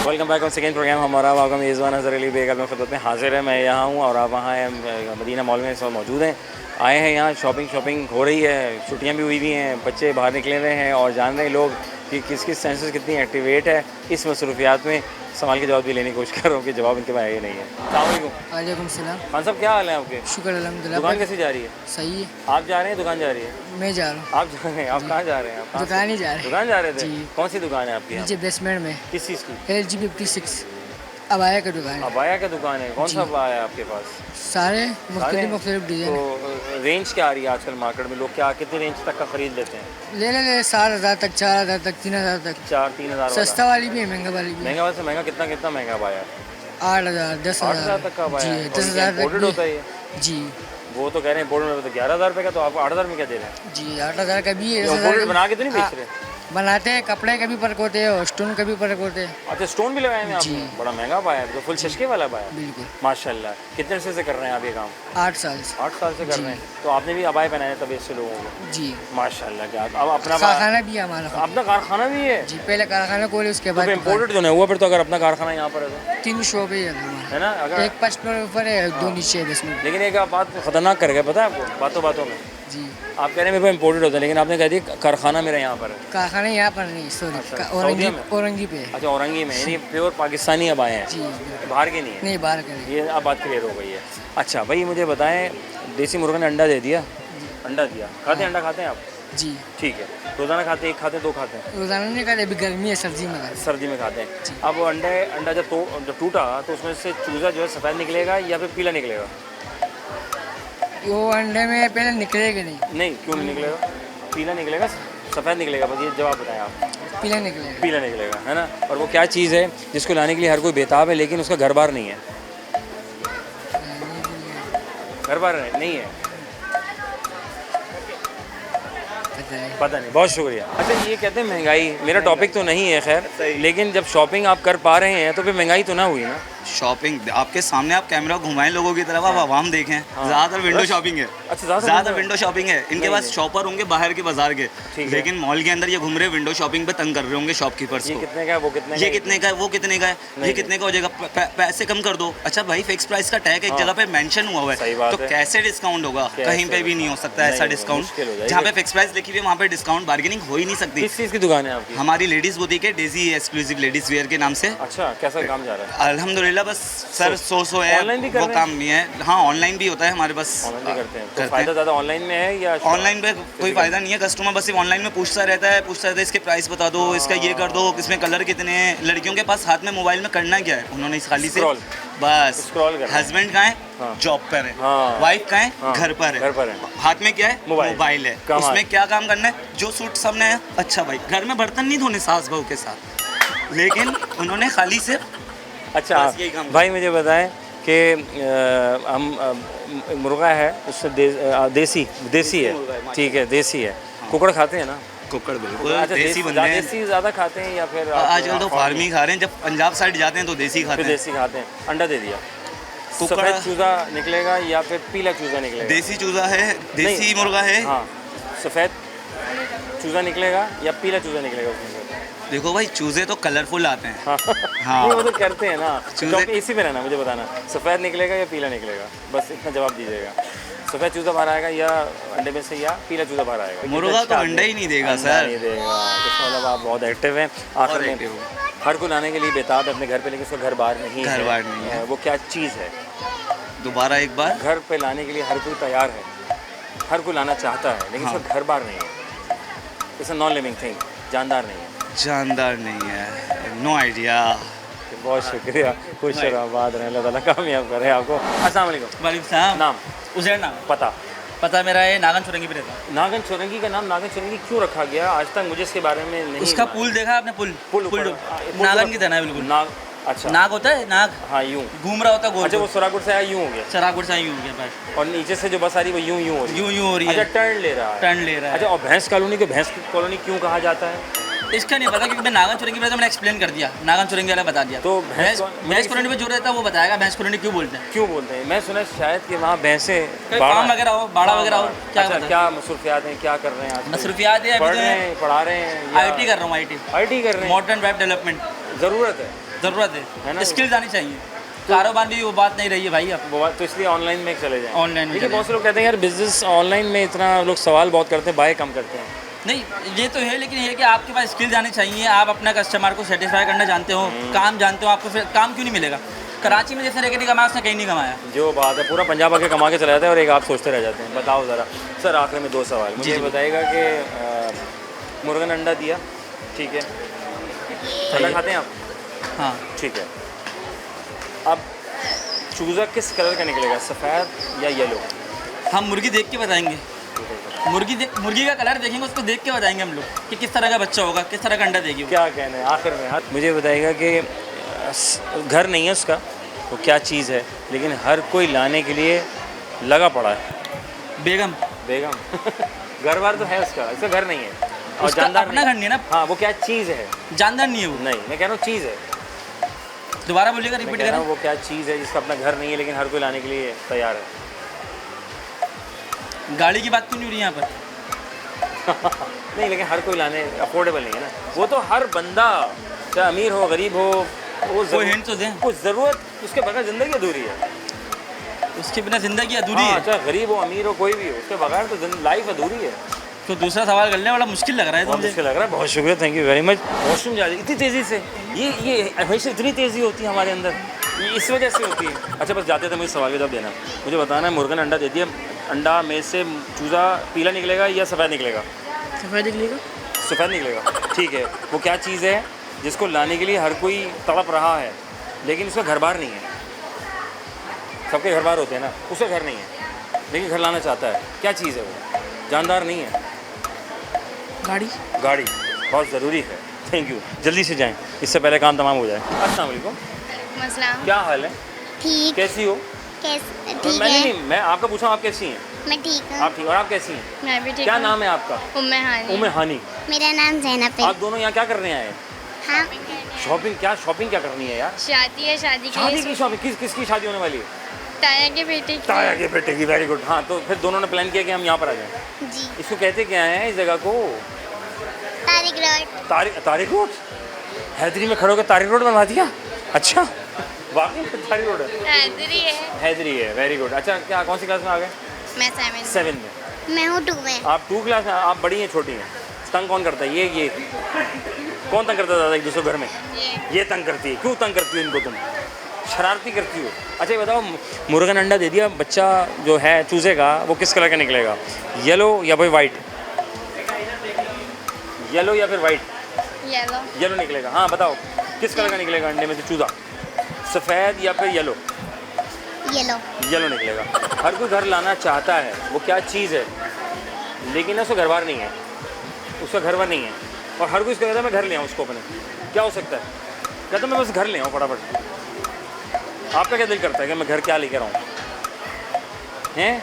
Welcome back on second programme. हमारा आपका मेज़बान अज़हर अली बेग अपने खिदमत में हाजिर है। मैं यहाँ हूँ और आप वहाँ हैं मदीना मॉल में इस वक्त मौजूद हैं। आए हैं यहाँ, शॉपिंग हो रही है, छुट्टियाँ भी हुई हुई हैं, बच्चे बाहर निकले हुए हैं और जान रहे हैं लोग कि किस सेंसेस कितनी एक्टिवेट है इस मसरूफियात में। सवाल के जवाब भी लेने की कोशिश कर रहा हूँ कि जवाब इनके पास है नहीं है। अस्सलाम वालेकुम।
वालेकुम सलाम।
खान साहब, क्या हाल है आपके?
शुक्र अल्हम्दुलिल्लाह।
दुकान कैसी जा रही है?
सही है।
आप जा रहे हैं, दुकान जा रही है?
मैं जा रहा हूँ।
आप जा रहे हैं? आप कहाँ जा रहे हैं? आप
दुकान ही जा रहे हैं।
दुकान जा रहे थे?
जी।
कौन सी दुकान है आपकी?
नीचे बेसमेंट में
किस चीज़ की?
LG 56 अबाया का दुकान है।
अबाया का दुकान है। कौन सा अबाया है आपके पास?
सारे मुख्तलिफ डिज़ाइन।
तो रेंज क्या आ रही है आजकल मार्केट में? लोग क्या कितने रेंज तक का खरीद लेते हैं?
ले 7,000 तक, 4,000 तक, 3,000 तक।
4-3 हज़ार
सस्ता वाली भी है, महंगा वाली भी है।
महंगा वाले से महंगा कितना महंगा अबाया?
8,000,
8,000
10,000
तक का अबाया?
जी, 10,000 तक
इम्पोर्टेड होता है ये?
जी
वो तो कह रहे हैं इम्पोर्टेड में तो 11,000 रुपये का, तो आप 8,000 में क्या दे रहे हैं?
जी 8,000 का भी है।
इम्पोर्टेड बना के तो नहीं बेच रहे?
बनाते हैं, कपड़े का भी फर्क होते हैं और स्टोन का भी फर्क होते हैं।
अच्छा, स्टोन भी लगाए हैं आपने?
जी।
बड़ा महंगा पाया है, तो फुल शशके वाला पाया।
बिल्कुल।
माशाल्लाह। कितने अरसे से कर रहे हैं आप ये काम?
8 साल से।
8 साल से कर रहे हैं। तो आपने भी अबाए पहनाए तबीयत से लोगों को?
जी।
माशाल्लाह। क्या अब अपना
कारखाना भी है हमारा खुद।
अपना कारखाना भी है?
जी, पहले कारखाना खोले, उसके बाद
इम्पोर्टेड तो नहीं हुआ फिर तो, अगर अपना कारखाना यहाँ पर है तो?
3 शोबे है हमारा,
है ना। अगर
एक 5 फ्लोर ऊपर है, 2 नीचे है बेसमेंट।
लेकिन एक आप बात खतरनाक कर गए, पता है आपको? बातों में
जी।
आप कह रहे हैं मेरे को इम्पोर्टेड होता है, लेकिन आपने कह दिया कारखाना मेरा यहाँ पर है।
कारखाना यहाँ पर नहीं, सॉरी, औरंगी पे है।
अच्छा, औरंगी में, यानी प्योर पाकिस्तानी अब आए हैं?
जी।
बाहर के नहीं है?
नहीं, बाहर का नहीं।
ये अब बात क्लियर हो गई है। अच्छा भाई, मुझे बताएं, देसी मुर्गा ने अंडा दे दिया, अंडा दिया, खाते हैं? अंडा खाते हैं आप?
जी।
ठीक है। रोज़ाना खाते हैं? एक खाते हैं, 2 खाते हैं?
रोज़ाना नहीं खाते, अभी गर्मी है, सर्दी में खाते।
सर्दी में खाते हैं। अब वो अंडा जब टूटा तो उसमें से चूज़ा जो है सफ़ेद निकलेगा या फिर पीला निकलेगा?
वो अंडे में पहले निकलेगा नहीं।
क्यों नहीं निकलेगा? पीला निकलेगा, सफ़ेद निकलेगा? बस ये जवाब बताएं आप।
पीला निकलेगा।
पीला निकलेगा, है ना। और वो क्या चीज़ है जिसको लाने के लिए हर कोई बेताब है लेकिन उसका घर बार नहीं है? घर बार नहीं है? पता नहीं। बहुत शुक्रिया। अच्छा, ये कहते हैं महंगाई, मेरा टॉपिक तो नहीं है खैर, लेकिन जब शॉपिंग आप कर पा रहे हैं तो फिर महंगाई तो ना हुई ना?
शॉपिंग आपके सामने, आप कैमरा घुमाएं लोगों की तरफ, आप आवाम देखें। ज़्यादातर विंडो शॉपिंग है।
अच्छा,
ज़्यादा विंडो शॉपिंग है। इनके पास शॉपर होंगे बाहर के बाजार के, लेकिन मॉल के अंदर ये घूम रहे विंडो शॉपिंग पे तंग कर रहे होंगे शॉपकीपर्स को।
कितने का है, वो कितने का,
ये कितने का है, वो कितने का है, ये कितने का हो जाएगा, पैसे कम कर दो। अच्छा भाई, फिक्स प्राइस का टैग एक जगह पे मेंशन हुआ हुआ है, तो कैसे डिस्काउंट होगा? कहीं पे भी नहीं हो सकता ऐसा डिस्काउंट। जहाँ पे फिक्स प्राइस लिखी हुई है वहाँ पे डिस्काउंट बार्गेनिंग हो ही नहीं सकती।
किस चीज़ की दुकान है आपकी?
हमारी लेडीज़ बुटीक है, डेजी एक्सक्लूसिव लेडीज़ वेयर के नाम से।
अच्छा, कैसा काम जा रहा है?
अल्हम्दुलिल्लाह अल्हम्दुलिल्लाह बस सर सो है,
ऑनलाइन भी कर
वो
रहे हैं?
काम नहीं है। हाँ ऑनलाइन भी होता है हमारे पास,
ऑनलाइन भी करते हैं, तो
करते
फ़ायदा
हैं।
ज़्यादा ऑनलाइन में है या
ऑनलाइन पे कोई फ़ायदा नहीं है, कस्टमर बस सिर्फ ऑनलाइन में पूछता रहता है इसके प्राइस बता दो, इसका ये कर दो, इसमें कलर कितने हैं। लड़कियों के पास हाथ में मोबाइल में करना क्या है, उन्होंने खाली से
Scroll.
बस
Scroll करना है।
हस्बैंड कहाँ
हाँ।
है, जॉब पर है,
हाँ।
वाइफ कहाँ है,
हाँ।
घर पर है,
घर पर है।
हाथ में क्या है,
मोबाइल।
मोबाइल है।
कमाल।
उसमें क्या काम करना है, जो सूट सामने है, अच्छा भाई घर में बर्तन नहीं धोने सास बहू के साथ, लेकिन उन्होंने खाली से
अच्छा
बस यही काम
भाई मुझे बताएं कि हम मुर्गा है उससे देसी है, ठीक है, देसी है। कुकड़ खाते हैं ना?
कुकड़ बिल्कुल
अच्छा,
देसी बनते हैं।
देसी ज़्यादा खाते हैं या फिर आप-
आजकल तो फार्मी खा रहे हैं, जब पंजाब साइड जाते हैं तो देसी खाते
फिर
हैं।
देसी खाते हैं। अंडा दे दिया,
कुकड़-
सफ़ेद चूज़ा निकलेगा या फिर पीला चूज़ा निकलेगा?
देसी चूजा है, देसी
नहीं।
मुर्गा है।
हाँ, सफ़ेद चूज़ा निकलेगा या पीला चूज़ा निकलेगा उसमें से?
देखो भाई चूजे तो कलरफुल आते हैं।
हाँ
हाँ।
नहीं, वो तो करते हैं ना।
चूज़े-
तो इसी में रहना, मुझे बताना सफ़ेद निकलेगा या पीला निकलेगा, बस इतना जवाब दीजिएगा। सफ़ेद चूज़ा बाहर आएगा या अंडे में से, या पीला चूज़ा बाहर आएगा?
मुर्गा तो
कितना
अंडा ही नहीं देगा
अंडा
सर।
नहीं देगा। इसका मतलब आप बहुत एक्टिव हैं। आखिर
बहुत
में
active हूँ।
हर को लाने के लिए बेताब है अपने घर पे, लेकिन उसका घर बाहर नहीं है।
घर बाहर नहीं है।
वो क्या चीज़ है?
दोबारा एक बार
घर पे लाने के लिए हर कोई तैयार है, हर कोई लाना चाहता है, लेकिन उसका घर बार नहीं है। It's a non living thing, जानदार नहीं है।
जानदार नहीं है, नो आइडिया।
बहुत शुक्रिया, खुश रहो, आबाद रहें, अल्लाह ताला कामयाब करे आपको। अस्सलाम वालेकुम।
वालेकुम सलाम।
नाम?
उजैर नाम।
पता?
पता मेरा है नागन चुरंगी पे रहता हूँ।
नागन चुरंगी का नाम नागन चुरंगी क्यों रखा गया? आज तक मुझे इसके बारे में नहीं
उसका
मालूम।
पुल देखा आपने, पुल
पुल
पुल
ऊपर- पुल
नागन
ऊपर-
की तरह है बिल्कुल।
नाग, अच्छा
नाग होता है, नाग
हाँ, यूं
घूम रहा होता है गोल
अच्छा, वो
गोल।
सुरागुट से आया यूं हो गया,
चरागुड़ से यूं हो गया बस,
और नीचे से जो बस आ रही है वो यूं यूं हो रही है।
यूं यूं हो रही
अच्छा,
है,
टर्न ले रहा है।
टर्न ले रहा
अच्छा,
है।
और भैंस कॉलोनी को भैंस कॉलोनी क्यों कहा जाता है?
इसका नहीं पता, क्योंकि मैं नागन चुरंगी पे था, मैंने एक्सप्लेन कर दिया, नागन चुरंगी वाला बता दिया।
तो भैंस
भैंस कॉलोनी पे जो रहता है वो बताएगा भैंस कॉलोनी क्यों बोलते हैं।
क्यों बोलते हैं? मैं सुना शायद कि वहाँ भैंसें
कोई फार्म वगैरह हो, बाड़ा वगैरह हो, क्या
अच्छा,
पता।
क्या मसरूफियात हैं, क्या कर रहे हैं आजकल?
मसरूफियात है,
पढ़
अभी
रहे
तो
हैं, पढ़ा रहे हैं,
IT कर रहा हूँ, IT
IT कर रहे हैं।
मॉडर्न वेब डेवलपमेंट
ज़रूरत है
ज़रूरत
है
है,
ना?
स्किल्स आनी चाहिए। कारोबार भी वो बात नहीं रही है भाई अब।
वो बात तो, इसलिए ऑनलाइन में चले जाएं।
ऑनलाइन में
देखिए,
चले
बहुत से लोग कहते हैं यार बिजनेस ऑनलाइन में इतना लोग सवाल बहुत करते हैं, बाय कम करते हैं।
नहीं ये तो है, लेकिन ये कि आपके पास स्किल जानी चाहिए, आप अपना कस्टमर को सेटिस्फाई करना जानते हो, काम जानते हो, आपको फिर काम क्यों नहीं मिलेगा। कराची में जैसे रह के नहीं कमाया, उसने कहीं नहीं कमाया।
जो बात है, पूरा पंजाब आके कमा के चला जाता है और एक आप सोचते रह जाते हैं। बताओ ज़रा सर, आखिर में 2 सवाल मुझे
जी।
बताइएगा कि मुर्गन अंडा दिया, ठीक है, अंडा खाते हैं आप?
हाँ,
ठीक है। अब चूज़ा किस कलर का निकलेगा, सफ़ेद या येलो?
हम मुर्गी देख के बताएंगे, मुर्गी का कलर देखेंगे, उसको देख के बताएंगे हम लोग कि किस तरह का बच्चा होगा, किस तरह का अंडा देगी वो।
क्या कहना है आखिर में? मुझे बताइएगा कि घर नहीं है उसका, वो क्या चीज़ है, लेकिन हर कोई लाने के लिए लगा पड़ा है।
बेगम।
बेगम घर बार तो है उसका, इसका घर नहीं है और
उसका
जानदार
अपना घर नहीं है ना।
हाँ, वो क्या चीज़ है?
जानदार नहीं है वो।
नहीं, मैं कह रहा हूँ चीज़ है।
दोबारा बोलिएगा,
मैं
रिपीट
कह रहा
करें।
हूँ वो क्या चीज़ है जिसका अपना घर नहीं है लेकिन हर कोई लाने के लिए तैयार है?
गाड़ी की बात क्यों नहीं हो रही यहाँ पर?
नहीं, लेकिन हर कोई लाने अफोर्डेबल नहीं है ना। वो तो हर बंदा, चाहे अमीर हो गरीब हो, वो
कोई हिंट तो दें।
कुछ ज़रूरत, उसके बगैर ज़िंदगी अधूरी है।
उसके बिना जिंदगी अधूरी
हाँ,
है।
चाहे गरीब हो अमीर हो कोई भी हो, उसके बगैर तो लाइफ अधूरी है।
तो दूसरा सवाल करने वाला मुश्किल लग रहा है तो
बहुत
मुझे।
मुश्किल लग रहा है। बहुत शुक्रिया, thank you very much. Washroom जा रही इतनी तेज़ी से, ये हमेशा इतनी तेज़ी होती है हमारे अंदर, ये इस वजह से होती है। अच्छा, बस जाते थे मुझे सवाल का जवाब देना, मुझे बताना है मुर्गन अंडा दे दिया, अंडा में से चूज़ा पीला निकलेगा या सफ़ेद निकलेगा?
सफेद निकलेगा।
सफ़ेद निकलेगा, ठीक है। वो क्या चीज़ है जिसको लाने के लिए हर कोई तड़प रहा है लेकिन उसका घर बार नहीं है? सबके घर बार होते हैं ना, उसका घर नहीं है लेकिन घर लाना चाहता है। क्या चीज़ है वो? जानदार नहीं है।
गाड़ी।
गाड़ी बहुत ज़रूरी है। थैंक यू, जल्दी से जाएं इससे पहले काम तमाम हो जाए। अस्सलाम वालेकुम,
मसलाम।
क्या हाल है?
ठीक
कैसी हो?
ठीक
मैं
है।
नहीं, मैं आपका पूछा हूँ आप कैसी हैं?
मैं ठीक हूँ।
आप ठीक, और आप कैसी हैं?
मैं भी ठीक
क्या
हूँ।
नाम है आपका?
उम्मे हानी।
उम्मे हानी।
मेरा नाम जैनब है।
आप दोनों यहाँ क्या करने आए हैं?
हाँ,
शॉपिंग क्या करनी है यार?
शादी है, शादी के
शादी
लिए
की शॉपिंग? किसकी शादी होने वाली है?
ताया के बेटे की।
ताया के बेटे की, वेरी गुड। हाँ, तो फिर दोनों ने प्लान किया कि हम यहाँ पर आ जाएं।
जी।
इसको कहते क्या हैं इस जगह को?
तारिक रोड।
तारिक रोड? हैदरी में खड़े होकर तारिक रोड बनवा दिया? अच्छा, वाकई में तारिक रोड है?
हैदरी है।
हैदरी है, वेरी गुड। अच्छा, क्या कौन सी क्लास में आ गए?
मैं
7 में।
मैं हूँ 2 में।
आप 2 क्लास में? आप बड़ी हैं छोटी हैं? तंग कौन करता है? ये कौन तंग करता है ज़्यादा एक दूसरे घर में? ये तंग करती है। क्यों तंग करती है इनको तुम? शरारती करती हो। अच्छा ये बताओ, मुर्गन अंडा दे दिया, बच्चा जो है चूजे का वो किस कलर का निकलेगा? येलो या फिर वाइट? येलो या फिर वाइट?
येलो।
येलो निकलेगा। हाँ बताओ, किस कलर का निकलेगा अंडे में से चूजा? सफ़ेद या फिर येलो?
येलो।
येलो निकलेगा। हर कोई घर लाना चाहता है, वो क्या चीज़ है, लेकिन उसका घर बार नहीं है, उसका घर बार नहीं है, और हर कोई उसको कहता है मैं घर ले आऊँ उसको अपने। क्या हो सकता है? कहता मैं बस घर ले आऊँ फटाफट। आपका क्या दिल करता है कि मैं घर क्या लेकर आऊँ? हैं?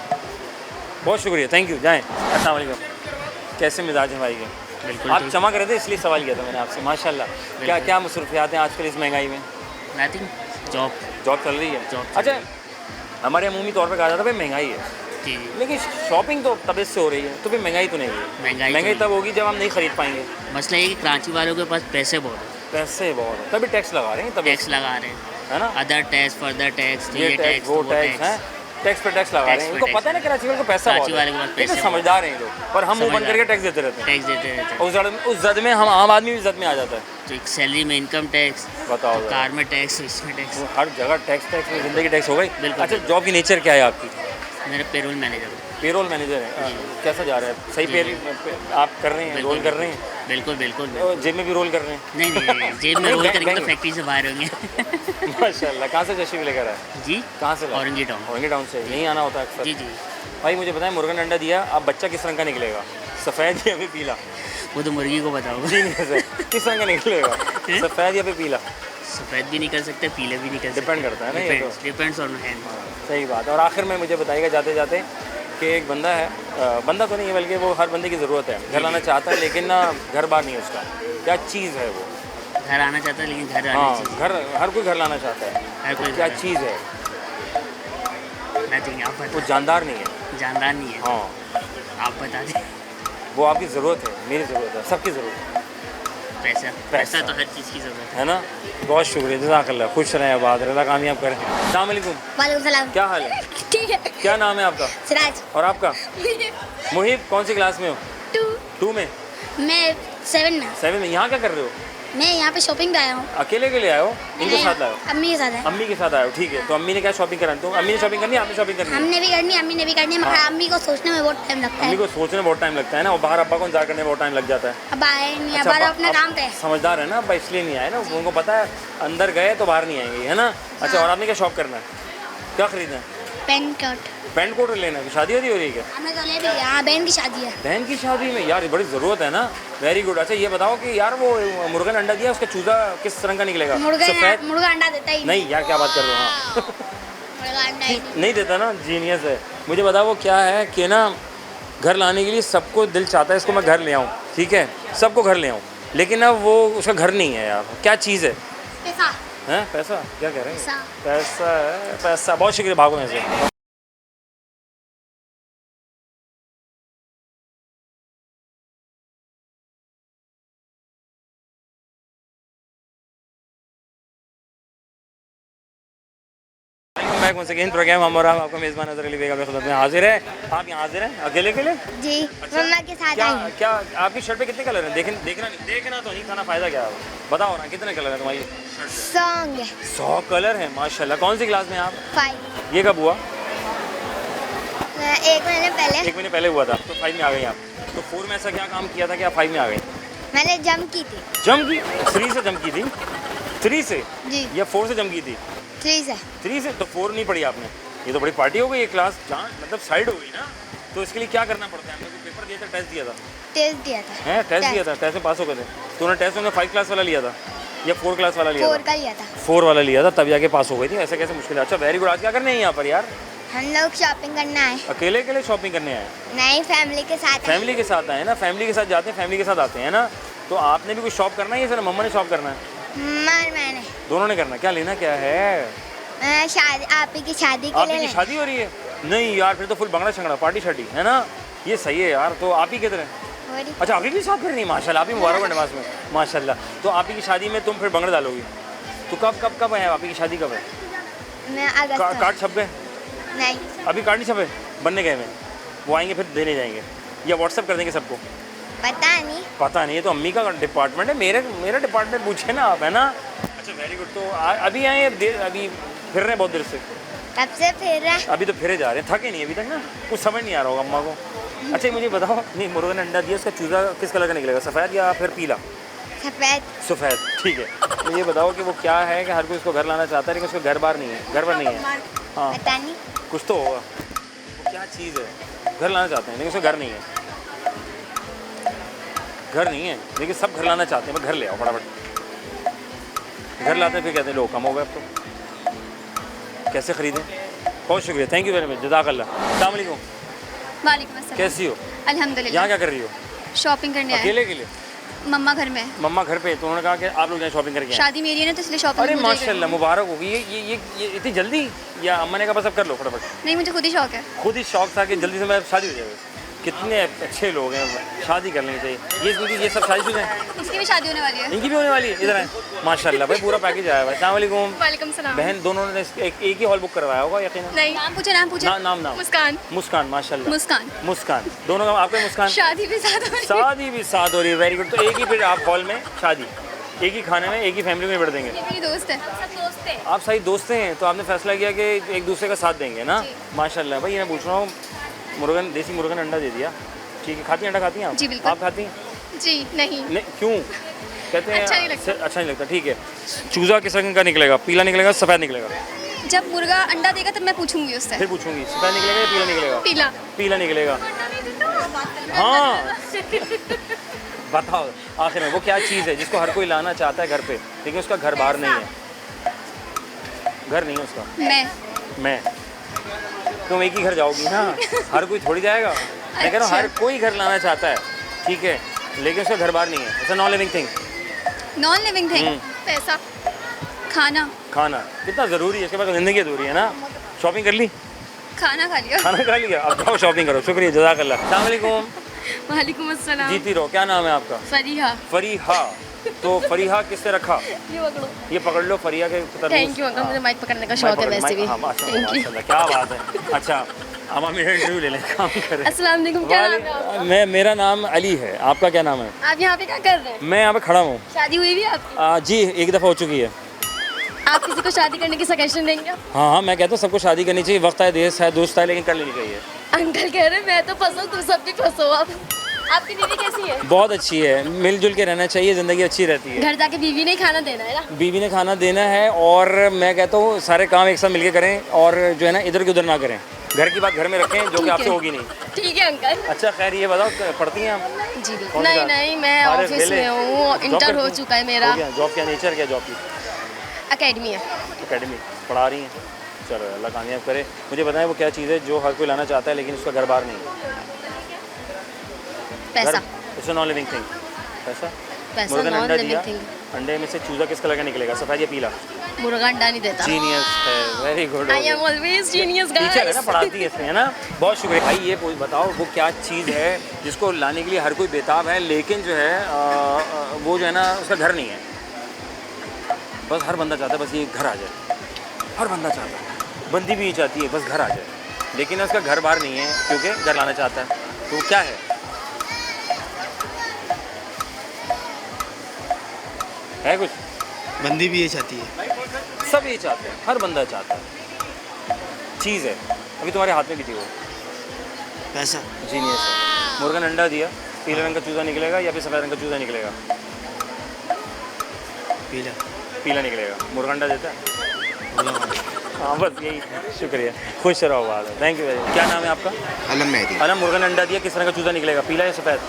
बहुत शुक्रिया, थैंक यू, जाएँ। अस्सलाम वालेकुम। कैसे मिजाज हैं भाई के?
बिल्कुल
आप चमक रहे थे इसलिए सवाल किया था मैंने आपसे। माशाल्लाह। क्या क्या मसरूफियात हैं आजकल इस महंगाई में?
Nothing, job.
जॉब चल रही है?
जॉब चल
अच्छा, हमारे अमूमी तौर पर कहा जाता है भाई महंगाई है,
जी।
लेकिन शॉपिंग तो तबीयत से हो रही है, तो फिर महंगाई तो नहीं है। महंगाई
तो
तब होगी जब हम नहीं खरीद पाएंगे।
मसला ये कि कराची वालों के पास पैसे बहुत हैं,
पैसे बहुत है, तभी टैक्स लगा रहे हैं, तभी
टैक्स लगा रहे हैं,
है ना?
अदर टैक्स, फर्दर टैक्स,
ये टैक्स, वो टैक्स है, टैक्स पे टैक्स लगा रहे हैं।
टैक्स पे
इनको
टैक्स
पता है ना कराची वालों को पैसा बहुत
कराची वाले के पास
है,
पैसे
लेकिन समझदार हैं ये लोग, पर हम मुंह बंद
समझदार।
करके टैक्स देते रहते हैं।
टैक्स देते रहते हैं।
उस जद में हम आम आदमी भी जद में आ जाता है।
तो एक सैलरी में इनकम टैक्स,
बताओ जरा।
कार में टैक्स, इसमें टैक्स।
हर जगह टैक्स, टैक्स में ज़िंदगी टैक्स हो गई।
बिल्कुल।
अच्छा, जॉब की नेचर क्या है आपकी?
मेरा पेरोल मैनेजर हूँ।
पेरोल मैनेजर है। कैसा जा रहा है? सही
जी,
पे आप कर रहे हैं, रोल कर रहे हैं?
बिल्कुल बिल्कुल।
और जेब में भी रोल कर रहे हैं?
नहीं नहीं, जेब में
नहीं,
रोल
बैंक-
करेंगे तो
बैंक-
फैक्ट्री से बाहर होंगे।
माशाल्लाह। कहाँ से जश्न लेकर आए?
जी,
कहाँ से लाए?
औरंगी टाउन।
औरंगी टाउन से। यहीं आना होता है अक्सर?
जी जी।
भाई मुझे बताएं, मुर्गन अंडा दिया, अब बच्चा किस रंग का निकलेगा? सफ़ेद या फिर पीला?
वो तो मुर्गी को बताओ।
जी नहीं सर, किस रंग का निकलेगा? सफ़ेद या फिर पीला?
सफ़ेद भी निकल सकते हैं, पीले भी निकल सकते हैं।
डिपेंड करता है ना ये तो।
Depends on hand.
सही बात है। और आखिर में मुझे बताइएगा जाते जाते कि एक बंदा है, बंदा तो नहीं है बल्कि वो हर बंदे की ज़रूरत है, घर लाना चाहता है लेकिन ना घर बार नहीं है उसका, क्या चीज़ है वो?
घर आना चाहता है लेकिन घर आने
हाँ,
चाहिए।
घर, हर कोई घर लाना चाहता है,
हर कोई
क्या
घर-
चीज़ है?
नथिंग, आप
वो
बता।
जानदार नहीं है।
जानदार नहीं है,
हाँ,
आप बता दें।
वो आपकी ज़रूरत है, मेरी ज़रूरत है, सबकी ज़रूरत है,
पैसा, पैसा तो हर चीज़ की ज़रूरत है।
है ना? बहुत शुक्रिया, जज़ाकल्लाह। खुश रहें, आबाद रहें, अल्लाह कामयाब करें। अस्सलाम वालेकुम।
वालेकुम सलाम।
क्या हाल है?
ठीक है।
क्या नाम है आपका?
सिराज।
और आपका? मुहिब। कौन सी क्लास में हो? 2 में?
मैं 7 में।
7 में। यहाँ क्या कर रहे हो?
मैं यहाँ पे शॉपिंग पे आया हूँ।
अकेले के लिए आए हो? इनके साथ लाए हो?
अम्मी के साथ है।
अम्मी के साथ आए हो, ठीक है। तो अम्मी ने क्या शॉपिंग करानी? तो अम्मी ने शॉपिंग करनी है, आपने शॉपिंग करनी है?
हमने भी करनी, अम्मी ने भी करनी है, मगर अम्मी को सोचने में बहुत टाइम लगता
अम्मी
है।
को सोचने में बहुत टाइम लगता है ना, और बाहर अब्बा को इंतजार करने में बहुत टाइम लग जाता है।
अब आए नहीं,
अच्छा,
अब
अब-
अपना
अब
काम पे है।
समझदार है ना अब्बा, इसलिए नहीं आए ना, उनको पता है अंदर गए तो बाहर नहीं आएंगे, है ना? अच्छा, और आपने क्या शॉप करना है? क्या खरीदना है?
पेन कट
पैंट कोट लेना है? शादी वादी हो रही है क्या?
हमें तो ले भी लिया। हाँ, बहन की शादी है।
बहन की शादी में? यार ये बड़ी ज़रूरत है ना। Very good. अच्छा ये बताओ कि यार वो मुर्गन अंडा दिया, उसका चूजा किस रंग का निकलेगा? सफ़ेद?
मुर्गा अंडा देता ही
नहीं यार, क्या बात कर रहे हो? हाँ।
मुर्गा अंडा ही नहीं।
नहीं देता ना, जीनियस है। मुझे बताओ वो क्या है कि ना, घर लाने के लिए सबको दिल चाहता है इसको मैं घर ले आऊँ, ठीक है, सबको घर ले आऊँ, लेकिन अब वो उसका घर नहीं है यार। क्या चीज़ है?
पैसा।
हैं? पैसा? क्या कह रहे हैं?
पैसा।
पैसा है, पैसा। बहुत शुक्रिया, भागो में से। बैक वंस अगेन प्रोग्राम हम और आप, आपका मेज़बान अज़हर अली बेग आपकी खिदमत में हाजिर है। आप यहाँ हाजिर हैं अकेले के लिए?
जी, मम्मा के साथ
क्या
आई हूँ।
क्या आपकी शर्ट पे कितने कलर हैं? देखना तो नहीं था ना, फ़ायदा क्या है? बताओ ना, कितने कलर हैं तुम्हारी शर्ट पे?
सॉन्ग
100 कलर हैं, माशाल्लाह। कौन सी क्लास में हैं आप?
5।
ये कब हुआ?
1 महीने पहले
1 महीने पहले हुआ था, तो 5 में आ गई आप। तो 4 में ऐसा क्या काम किया था कि आप 5 में आ गई?
मैंने जंप की थी।
जम की? 3 से जम की थी? 3 से
जी,
या 4 से जम की थी?
3 से।
3 से? तो 4 नहीं पढ़ी आपने? ये तो बड़ी पार्टी हो गई, ये क्लास जहाँ मतलब साइड हो गई ना। तो इसके लिए क्या करना पड़ता है? हमने कोई पेपर दिया था, टेस्ट दिया था?
टेस्ट दिया था।
हैं, टेस्ट दिया था, टेस्ट में पास हो गए थे। तो उन्होंने टेस्ट में 5 क्लास वाला लिया था या 4 क्लास वाला लिया
4
था?
का लिया था।
4 वाला लिया था, तब जाके पास हो गई थी। ऐसे कैसे मुश्किल है? अच्छा वेरी गुड। आज क्या करने हैं यहाँ पर यार?
हम लोग शॉपिंग करना है।
अकेले के लिए शॉपिंग करने आए?
नहीं, फैमिली के साथ आए।
फैमिली के साथ आए ना, फैमिली के साथ जाते हैं, फैमिली के साथ आते हैं ना। तो आपने भी कुछ शॉप करना है या सिर्फ मम्मा ने शॉप करना है?
मम्मा और मैंने
दोनों ने करना है। क्या लेना क्या है?
शादी, आप ही की शादी के
आप ही
लिए
की
लेना।
शादी हो रही है? नहीं यार, फिर तो फुल बंगड़ा शंगड़ा पार्टी शादी है ना, ये सही है यार। तो आप ही किधर हैं?
हो रही।
अच्छा, आप ही की शादी करनी है? माशाल्लाह, आप ही मुबारक हो नमाज में, माशाल्लाह। तो आप ही की शादी में तुम फिर बंगड़ा डालोगी? तो कब है आप ही की शादी? कब है?
मैं अगस्त में।
कार्ड छप गए?
नहीं,
अभी कार्ड नहीं छपे, बनने गए में। वो आएंगे फिर देने जाएंगे या व्हाट्सएप कर देंगे सबको?
पता नहीं।
पता नहीं, ये तो अम्मी का डिपार्टमेंट है, मेरा डिपार्टमेंट पूछे ना आप, है ना? अच्छा वेरी गुड। तो अभी आए अभी फिर रहे हैं बहुत देर से?
कब से फिर रहा है?
अभी तो फिरे जा रहे हैं, थके नहीं अभी तक ना? कुछ समझ नहीं आ रहा होगा अम्मा को। अच्छा मुझे बताओ, नहीं मुर्गा ने अंडा दिया, उसका चूजा किस कलर का निकलेगा, सफ़ेद या फिर पीला?
सफेद।
सफ़ेद, ठीक है। तो ये बताओ कि वो क्या है कि हर कोई इसको घर लाना चाहता है लेकिन उसको घर बार नहीं है, घर पर नहीं है। हाँ
पता नहीं।
कुछ तो होगा। वो क्या चीज़ है? घर लाना चाहते हैं लेकिन उसका घर नहीं है। घर नहीं है लेकिन सब घर लाना चाहते हैं, घर ले आओ फटाफट। घर लाते हैं फिर कहते हैं लोग कम हो गए अब तो, कैसे ख़रीदें? बहुत शुक्रिया, थैंक यू वेरी मच, जज़ाकल्लाह। अस्सलाम वालेकुम।
वालेकुम अस्सलाम।
कैसी हो?
अल्हम्दुलिल्लाह।
यहाँ क्या कर रही हो?
शॉपिंग करने आए।
अकेले के लिए?
मम्मा घर में है।
मम्मा घर पे, तो उन्होंने कहा कि आप लोग जाएं शॉपिंग करके आएं।
शादी मेरी है ना, तो इसलिए शॉपिंग
अरे
मुझे ही
माशाल्लाह, मुबारक होगी। ये इतनी जल्दी? या अम्मा ने कहा बस अब कर लो फटाफट?
करनी। नहीं, मुझे खुद ही शौक है।
खुद ही शौक था कि जल्दी से मैं शादी हो जाए। कितने अच्छे लोग हैं, शादी कर लेनी चाहिए। ये सब शादीशुदा हैं?
इसकी भी शादी होने वाली है।
इनकी भी होने वाली है? इधर है माशाल्लाह भाई, पूरा पैकेज आया हुआ है। अस्सलाम वालेकुम।
वालेकुम सलाम।
बहन दोनों ने एक ही हॉल बुक करवाया होगा यकीनन?
नहीं, नाम पूछे, नाम पूछे।
नाम
मुस्कान।
मुस्कान, माशाल्लाह
मुस्कान।
मुस्कान, दोनों का आपका मुस्कान।
शादी भी साथ हो रही है।
शादी भी साथ हो रही है, वेरी गुड। तो एक ही फिर आप हॉल में शादी, एक ही खाने में, एक ही फैमिली में बैठ देंगे?
ये मेरी दोस्त है। सब दोस्त है।
आप सही दोस्त हैं, तो आपने फैसला किया कि एक दूसरे का साथ देंगे ना? माशाल्लाह भाई। मैं पूछ रहा हूँ, मुर्गन, देसी मुर्गन अंडा दे दिया, ठीक है। खाती हैं अंडा? खाती हैं आप?
जी बिल्कुल।
आप खाती हैं?
जी नहीं।
क्यों? कहते हैं
अच्छा नहीं लगता।
अच्छा नहीं लगता, ठीक है। चूज़ा किस रंग का निकलेगा, पीला निकलेगा, सफ़ेद निकलेगा?
जब मुर्गा अंडा देगा तब मैं पूछूंगी उससे।
फिर पूछूंगी सफ़ेद निकलेगा या पीला निकलेगा?
पीला।
पीला निकलेगा। हाँ बताओ आखिर में वो क्या चीज़ है जिसको हर कोई लाना चाहता है घर पे लेकिन उसका घर बाहर नहीं है? घर नहीं है उसका। मैं तुम एक ही घर जाओगी ना, हर कोई थोड़ी जाएगा। मैं कह रहा हूँ हर कोई घर लाना चाहता है, ठीक है, लेकिन उसका घर बार नहीं है। It's a non living thing.
Non living thing. पैसा। खाना।
खाना कितना ज़रूरी है, इसके बाद ज़िंदगी अधूरी है ना। शॉपिंग कर ली?
खाना खा लिया।
खाना खा लिया, अब जाओ शॉपिंग करो। शुक्रिया, जज़ाकल्लाह। अस्सलाम वालेकुम।
वालेकुम अस्सलाम।
जीती रहो। क्या नाम है आपका?
फरीहा।
फरीहा। तो फरीहा किससे रखा? ये पकड़ लो फरीहा के तरफ।
थैंक यू अंकल, मुझे माइक पकड़ने का शौक है वैसे भी।
हाँ माशाल्लाह, क्या बात है। अच्छा अब हम मेरा इंटरव्यू ले लें, काम करें।
अस्सलाम वालेकुम, क्या नाम है आपका?
मेरा नाम अली है, आपका क्या नाम है?
आप यहाँ पे क्या कर रहे हैं?
मैं यहाँ पे खड़ा हूँ।
शादी हुई भी आपकी?
जी एक दफ़ा हो चुकी है।
आप किसी को शादी करने की सजेशन देंगे?
हाँ मैं कहता हूँ सबको शादी करनी चाहिए, वक्त है, देश है, दोस्त है, लेकिन कर लेनी चाहिए।
अंकल कह रहे हैं मैं तो फंसो, तुम सब भी फंसो। आप आपकी बीवी कैसी है?
बहुत अच्छी है, मिलजुल के रहना चाहिए, ज़िंदगी अच्छी रहती है।
घर जाके बीवी ने खाना देना है ना?
बीवी ने खाना देना है, और मैं कहता हूँ सारे काम एक साथ मिलके करें, और जो है ना इधर की उधर ना करें। घर की बात घर में रखें, जो कि आपसे होगी नहीं।
ठीक है अंकल।
अच्छा खैर ये बताओ, पढ़ती हैं आप?
जी बिल्कुल। नहीं मैं ऑफिस में हूँ, इंटर हो चुका है मेरा।
जॉब क्या नेचर, क्या जॉब की?
अकेडमी है।
अकेडमी पढ़ा रही हैं, चलो अल्लाह कामयाब करे। मुझे बताएं वो क्या चीज़ है जो हर कोई लाना चाहता है लेकिन उसका घर बार नहीं है?
पैसा।
It's a non living thing. पैसा।
पैसा
मुर्गा ने
नॉन
अंडा
लिविंग
दिया,
थिंग।
अंडे में से चूजा किस कलर का निकलेगा, सफ़ेद या पीला?
मुर्गा अंडा नहीं देता।
जीनियस है, very good.
I am always genius guys.
Teacher है ना, पढ़ाती है इसमें, है ना। बहुत शुक्रिया भाई। ये बताओ वो क्या चीज़ है जिसको लाने के लिए हर कोई बेताब है लेकिन जो है वो जो है ना उसका घर नहीं है। बस हर बंदा चाहता है बस ये घर आ जाए, हर बंदा चाहता है, बंदी भी ये चाहती है बस घर आ जाए, लेकिन उसका घर बार नहीं है क्योंकि घर लाना चाहता है। तो क्या है? कुछ
बंदी भी ये चाहती है,
सब ये चाहते हैं, हर बंदा चाहता है। चीज़ है, अभी तुम्हारे हाथ में भी थी वो।
पैसा।
जीनियस है। मुर्गा ने अंडा दिया, पीले रंग का चूजा निकलेगा या फिर सफ़ेद रंग का चूजा निकलेगा?
पीला।
पीला निकलेगा। मुर्गा अंडा देता है? हाँ बस यही। शुक्रिया, खुश रहो। बात है, थैंक यू वेरी मच। क्या नाम है आपका?
अलम मेहदी।
अलम। मुर्गा ने अंडा दिया, किस रंग का चूजा निकलेगा, पीला या सफ़ेद?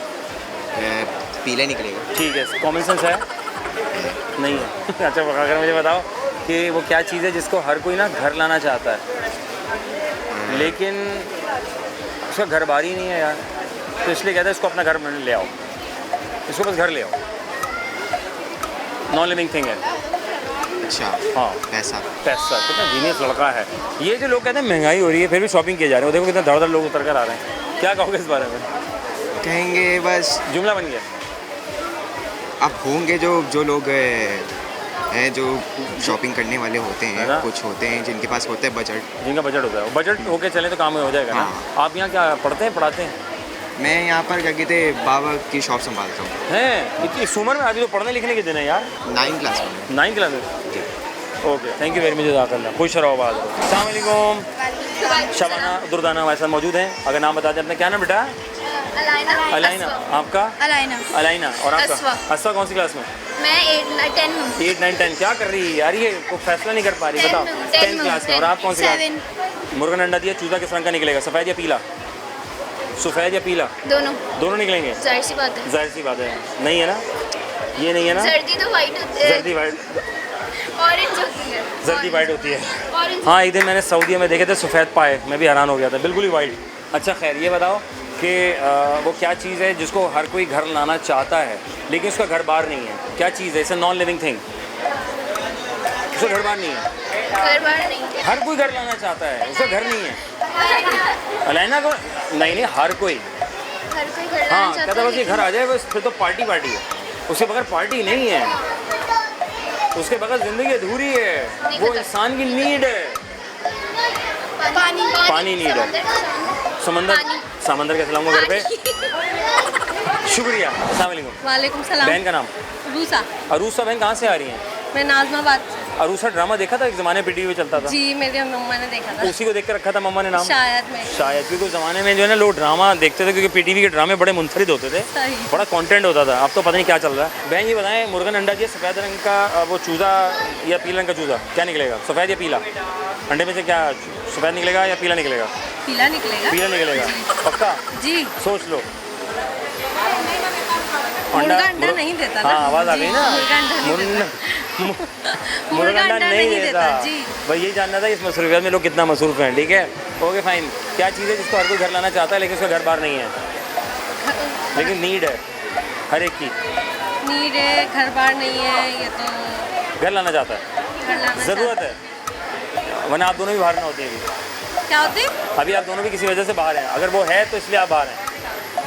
पीला निकलेगा।
ठीक है, कॉमन सेंस है? नहीं है। अच्छा अगर मुझे बताओ कि वो क्या चीज़ है जिसको हर कोई ना घर लाना चाहता है लेकिन उसका घर बार ही नहीं है यार, तो इसलिए कहता है इसको अपना घर ले आओ, इसको बस घर ले आओ। नॉन लिविंग थिंग है।
अच्छा
हाँ।
पैसा।
पैसा। कितना जीनियस लड़का है ये। जो लोग कहते हैं महंगाई हो रही है फिर भी शॉपिंग किए जा रहे हैं, वो देखो कितना धड़-धड़ लोग उतर कर आ रहे हैं। क्या कहोगे इस बारे में?
कहेंगे बस
जुमला बन गया।
अब होंगे जो लोग हैं जो शॉपिंग करने वाले होते हैं, कुछ होते हैं जिनके पास होता है बजट,
जिनका बजट होता है, बजट होके चले तो काम हो जाएगा ना। आप यहाँ क्या पढ़ते हैं, पढ़ाते हैं?
मैं यहाँ पर क्या कहते हैं बाबा की शॉप संभालता हूँ।
हैं इस उम्र में? अभी तो पढ़ने लिखने के दिन है यार।
9th क्लास में।
9th क्लास में? Okay, thank you very much, जज़ाकल्लाह, खुश रहो, बात रहो। अस्सलाम वालेकुम। शबाना दुर्दाना हमारे साथ मौजूद हैं। अगर नाम बता दें अपना, क्या नाम बेटा? अलाइना। आपका? अलाइना। और आपका? अस्वा। कौन सी क्लास में?
मैं 8 10 हूँ।
8 9 10। क्या कर रही है यार, ये कोई फैसला नहीं कर पा रही, बताओ। 10 क्लास में। और आप कौन सी क्लास? मुर्गन अंडा दिया, चूजा किस रंग का निकलेगा, सफ़ेद या पीला? सफ़ेद या पीला? दोनों निकलेंगे।
जाहिर सी बात है।
जाहिर सी बात है। नहीं है ना, ये नहीं है ना।
सर्दी तो वाइट होती है।
जर्दी वाइट,
ऑरेंज होती है।
जर्दी वाइट होती है।
ऑरेंज।
हाँ, एक दिन मैंने सऊदीया में देखे थे सफ़ेद पाए, मैं भी हैरान हो गया था, बिल्कुल ही वाइट। अच्छा खैर, ये बताओ कि वो क्या चीज़ है जिसको हर कोई घर लाना चाहता है लेकिन उसका घर बार नहीं है? क्या चीज़ है? It's a non living thing, उसका घर बार नहीं है।
घर बार नहीं।
हर कोई घर लाना चाहता है, उसका घर नहीं है। अलाइना को नहीं, हर कोई।
हर कोई घर
हाँ,
लाना चाहता
कहता
है।
बस ये घर आ जाए, बस फिर तो पार्टी है। उसके बगैर पार्टी नहीं है, उसके बगैर ज़िंदगी अधूरी है। वो इंसान की नीड है, पानी नीड है। समंदर कैसे लाऊंगा घर पे? शुक्रिया। अस्सलाम वालेकुम।
वालेकुम सलाम।
बहन का नाम?
रूसा।
अरूसा। बहन कहाँ से आ रही हैं?
मैं नाजमाबाद।
अरूसा ड्रामा देखा था एक ज़माने पे, टीवी पे चलता था।
जी, मेरी मम्मा ने देखा था।
उसी को देख के रखा था मम्मा ने नाम?
शायद
क्योंकि उस ज़माने में जो है ना लोग ड्रामा देखते थे, क्योंकि पीटीवी के ड्रामे बड़े मुनफरिद होते थे,
सही।
बड़ा कंटेंट होता था। अब तो पता नहीं क्या चल रहा है। बहन ये बताएं, मुर्गन अंडा दिया, सफ़ेद रंग का वो चूज़ा या पीला रंग का चूज़ा, क्या निकलेगा, सफ़ेद या पीला? अंडे में से क्या सफ़ेद निकलेगा या पीला निकलेगा?
पीला निकलेगा।
पीला निकलेगा, पक्का?
जी,
सोच लो।
मुर्गा अंडा नहीं देता ना।
हाँ, आवाज़ आ गई ना। मुर्गा अंडा नहीं देता।
जी,
भाई यही जानना था इस मसरूफियत में लोग कितना मसरूफ़ हैं। ठीक है, ओके फाइन। क्या चीज़ है जिसको हर कोई घर लाना चाहता है लेकिन उसका घर बार नहीं है, लेकिन नीड है हर एक की?
नीड है, घर बार नहीं है, ये तो
घर लाना चाहता है,
घर लाना
ज़रूरत है, वरना आप दोनों भी बाहर ना होते हैं।
क्या होते?
अभी आप दोनों भी किसी वजह से बाहर हैं, अगर वो है तो इसलिए आप बाहर हैं।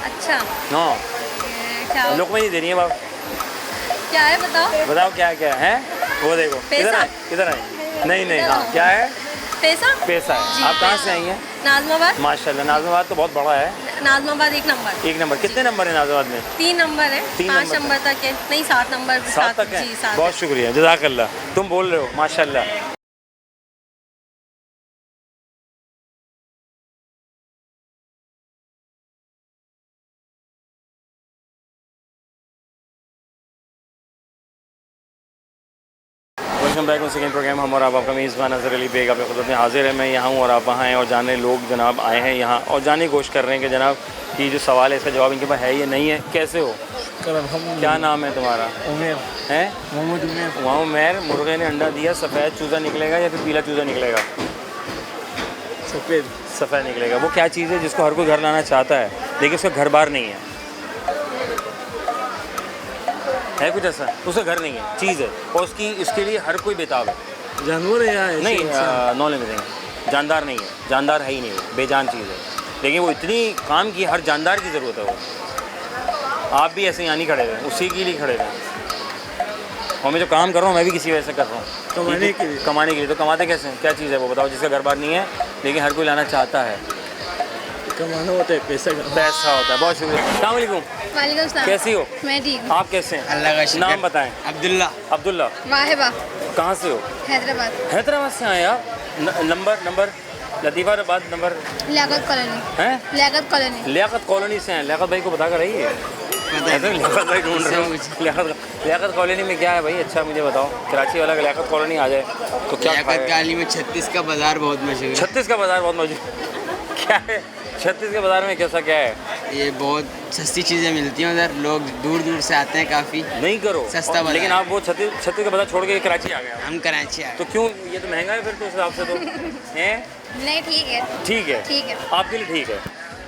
अच्छा,
हाँ,
क्या
लोग में नहीं दे रही है बाप।
क्या है बताओ?
बताओ क्या क्या है? वो देखो, किधर आए? नहीं, हाँ, क्या है? पैसा है। आप कहाँ से आई हैं?
नाजमाबाद।
माशाल्लाह, नाजमाबाद तो बहुत बड़ा है।
नाजमाबाद 1 नंबर।
1 नंबर। कितने नंबर है नाजमाबाद में?
3 नंबर है। 5 नंबर तक है, नहीं 7 नंबर।
7 तक है।
जी, 7।
बहुत शुक्रिया, जज़ाकल्लाह। तुम बोल रहे हो माशाल्लाह। Welcome back second programme. हम और आप, आपका मेज़बान अज़हर अली बेग आपकी खुदमत में हाजिर है। मैं यहाँ हूँ और आप वहाँ हैं, और जाने लोग जनाब आए हैं यहाँ और जानने की कोशिश कर रहे हैं कि जनाब कि जो सवाल है इसका जवाब इनके पास है या नहीं है। कैसे हो? क्या नाम है तुम्हारा? उमेर है? मोहम्मद उमेर। वहाँ उमेर, मुर्गे ने अंडा दिया, सफ़ेद चूज़ा निकलेगा या फिर पीला चूज़ा निकलेगा? सफ़ेद निकलेगा। वो क्या चीज़ है जिसको हर कोई घर लाना चाहता है लेकिन उसका घर बार नहीं है कुछ ऐसा? उसका घर नहीं है, चीज़ है, और उसकी इसके लिए हर कोई बेताब है।
जानवर है या
नहीं, नॉन लिविंग, जानदार नहीं है, जानदार है ही नहीं, वो बेजान चीज़ है, लेकिन वो इतनी काम की हर जानदार की ज़रूरत है। वो आप भी ऐसे यहाँ नहीं खड़े हुए, उसी के लिए खड़े हुए, और मैं जो काम कर रहा हूँ मैं भी किसी वजह से कर रहा हूँ, कमाने के लिए। तो कमाते कैसे हैं? क्या चीज़ है वो बताओ जिसका घर बार नहीं है लेकिन हर कोई लाना चाहता है?
कमाना होता है, पैसा
होता है। बहुत शुक्रिया। अस्सलाम वालेकुम।
वालेकुम सलाम।
कैसी हो?
मैं ठीक हूँ।
आप कैसे हैं?
अल्लाह का शुक्र।
नाम बताएं। अब्दुल्ला।
वाहिबा।
कहाँ से हो? हैदराबाद से आए आप? Number Latifabad number?
Liaquat colony.
हैं? लियाकत कॉलोनी से हैं। लियाकत भाई को बता कर रही है? लियाकत भाई ढूंढ रहे हो। लियाकत कॉलोनी में क्या है भाई? अच्छा मुझे बताओ, कराची वाला लियाकत कॉलोनी आ जाए तो क्या?
लियाकत कॉलोनी में 36 का बाज़ार बहुत मशहूर है।
36 का बाज़ार बहुत मशहूर क्या है? 36 के बाज़ार में कैसा क्या है?
ये बहुत सस्ती चीज़ें मिलती हैं उधर, लोग दूर दूर से आते हैं काफ़ी।
नहीं करो
सस्ता बाज़ार।
लेकिन आप वो 36 का बाज़ार छोड़ के कराची आ गए?
हम कराची आए।
तो क्यों? ये तो महंगा है फिर तो उस हिसाब से तो हैं?
नहीं, ठीक है।
आपके लिए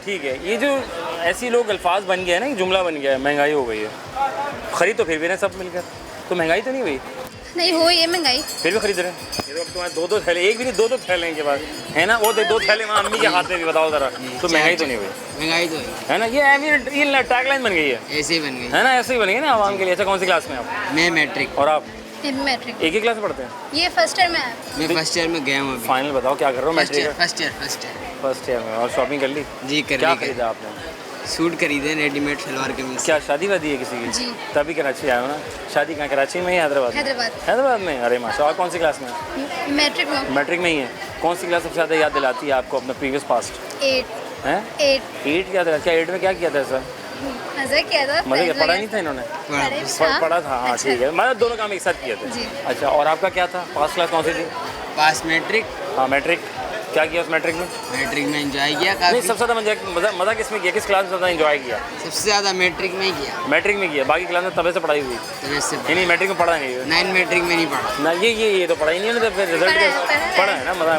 ठीक है। ये जो ऐसी लोग अल्फाज बन गया है ना, ये जुमला बन गया है, महंगाई हो गई है। खरीद तो फिर भी ना सब मिलकर, तो महंगाई तो नहीं हुई?
नहीं हो ये महंगाई, फिर
भी खरीद रहे हैं। ये तो अब तुम्हारे 2 थैले, एक भी नहीं 2 थैले इनके पास है ना, वो 2 थैले वहाँ अम्मी के हाथ में भी, बताओ ज़रा, तो महंगाई तो नहीं हुई?
महंगाई तो
है ना, ये टैगलाइन बन गई है,
ऐसे ही बन गई
है ना, ऐसे ही बन गई ना आवाम के लिए। अच्छा कौन सी क्लास में आप?
मैं मैट्रिक।
और आप?
मैट्रिक।
एक ही क्लास में पढ़ते हैं?
ये फर्स्ट ईयर में है।
मैं फर्स्ट ईयर में गया हूँ अभी।
फाइनल बताओ क्या कर रहे हो? Matric
first year
first year में। और शॉपिंग कर ली?
जी कर ली।
क्या खरीदा आपने?
सूट खरीदे रेडीमेड सलवार कमीज।
क्या शादी वादी है किसी की?
जी।
तभी कराची आए हो ना? शादी कहाँ, कराची में ही हैदराबाद में? हैदराबाद में। अरे माशा। और कौन सी क्लास में?
मैट्रिक में।
मैट्रिक में ही है। कौन सी क्लास सबसे ज़्यादा याद दिलाती है आपको अपना प्रीवियस पास्ट?
8
हैं? 8 याद दिलाती? क्या 8 में क्या किया था सर?
मज़ा किया था।
मज़े क्या, पढ़ा नहीं था इन्होंने? पढ़ा था, हाँ ठीक है। मतलब दोनों काम एक साथ किए थे। अच्छा, और आपका क्या था? पास क्लास कौन सी थी?
पास मैट्रिक।
हाँ मैट्रिक। क्या किया उस मैट्रिक में?
मैट्रिक में एंजॉय किया
नहीं,
काफ़ी।
सबसे ज़्यादा मज़ा किस में किया? किस क्लास में ज़्यादा एंजॉय किया?
सबसे ज़्यादा मैट्रिक में ही किया।
मैट्रिक में किया। बाकी क्लास में तबे से पढ़ाई हुई?
तबे से
नहीं, मैट्रिक में पढ़ा नहीं?
9 मैट्रिक में नहीं पढ़ा
ना, ये तो पढ़ाई नहीं है ना, तो फिर रिजल्ट पढ़ा है ना, मज़ा।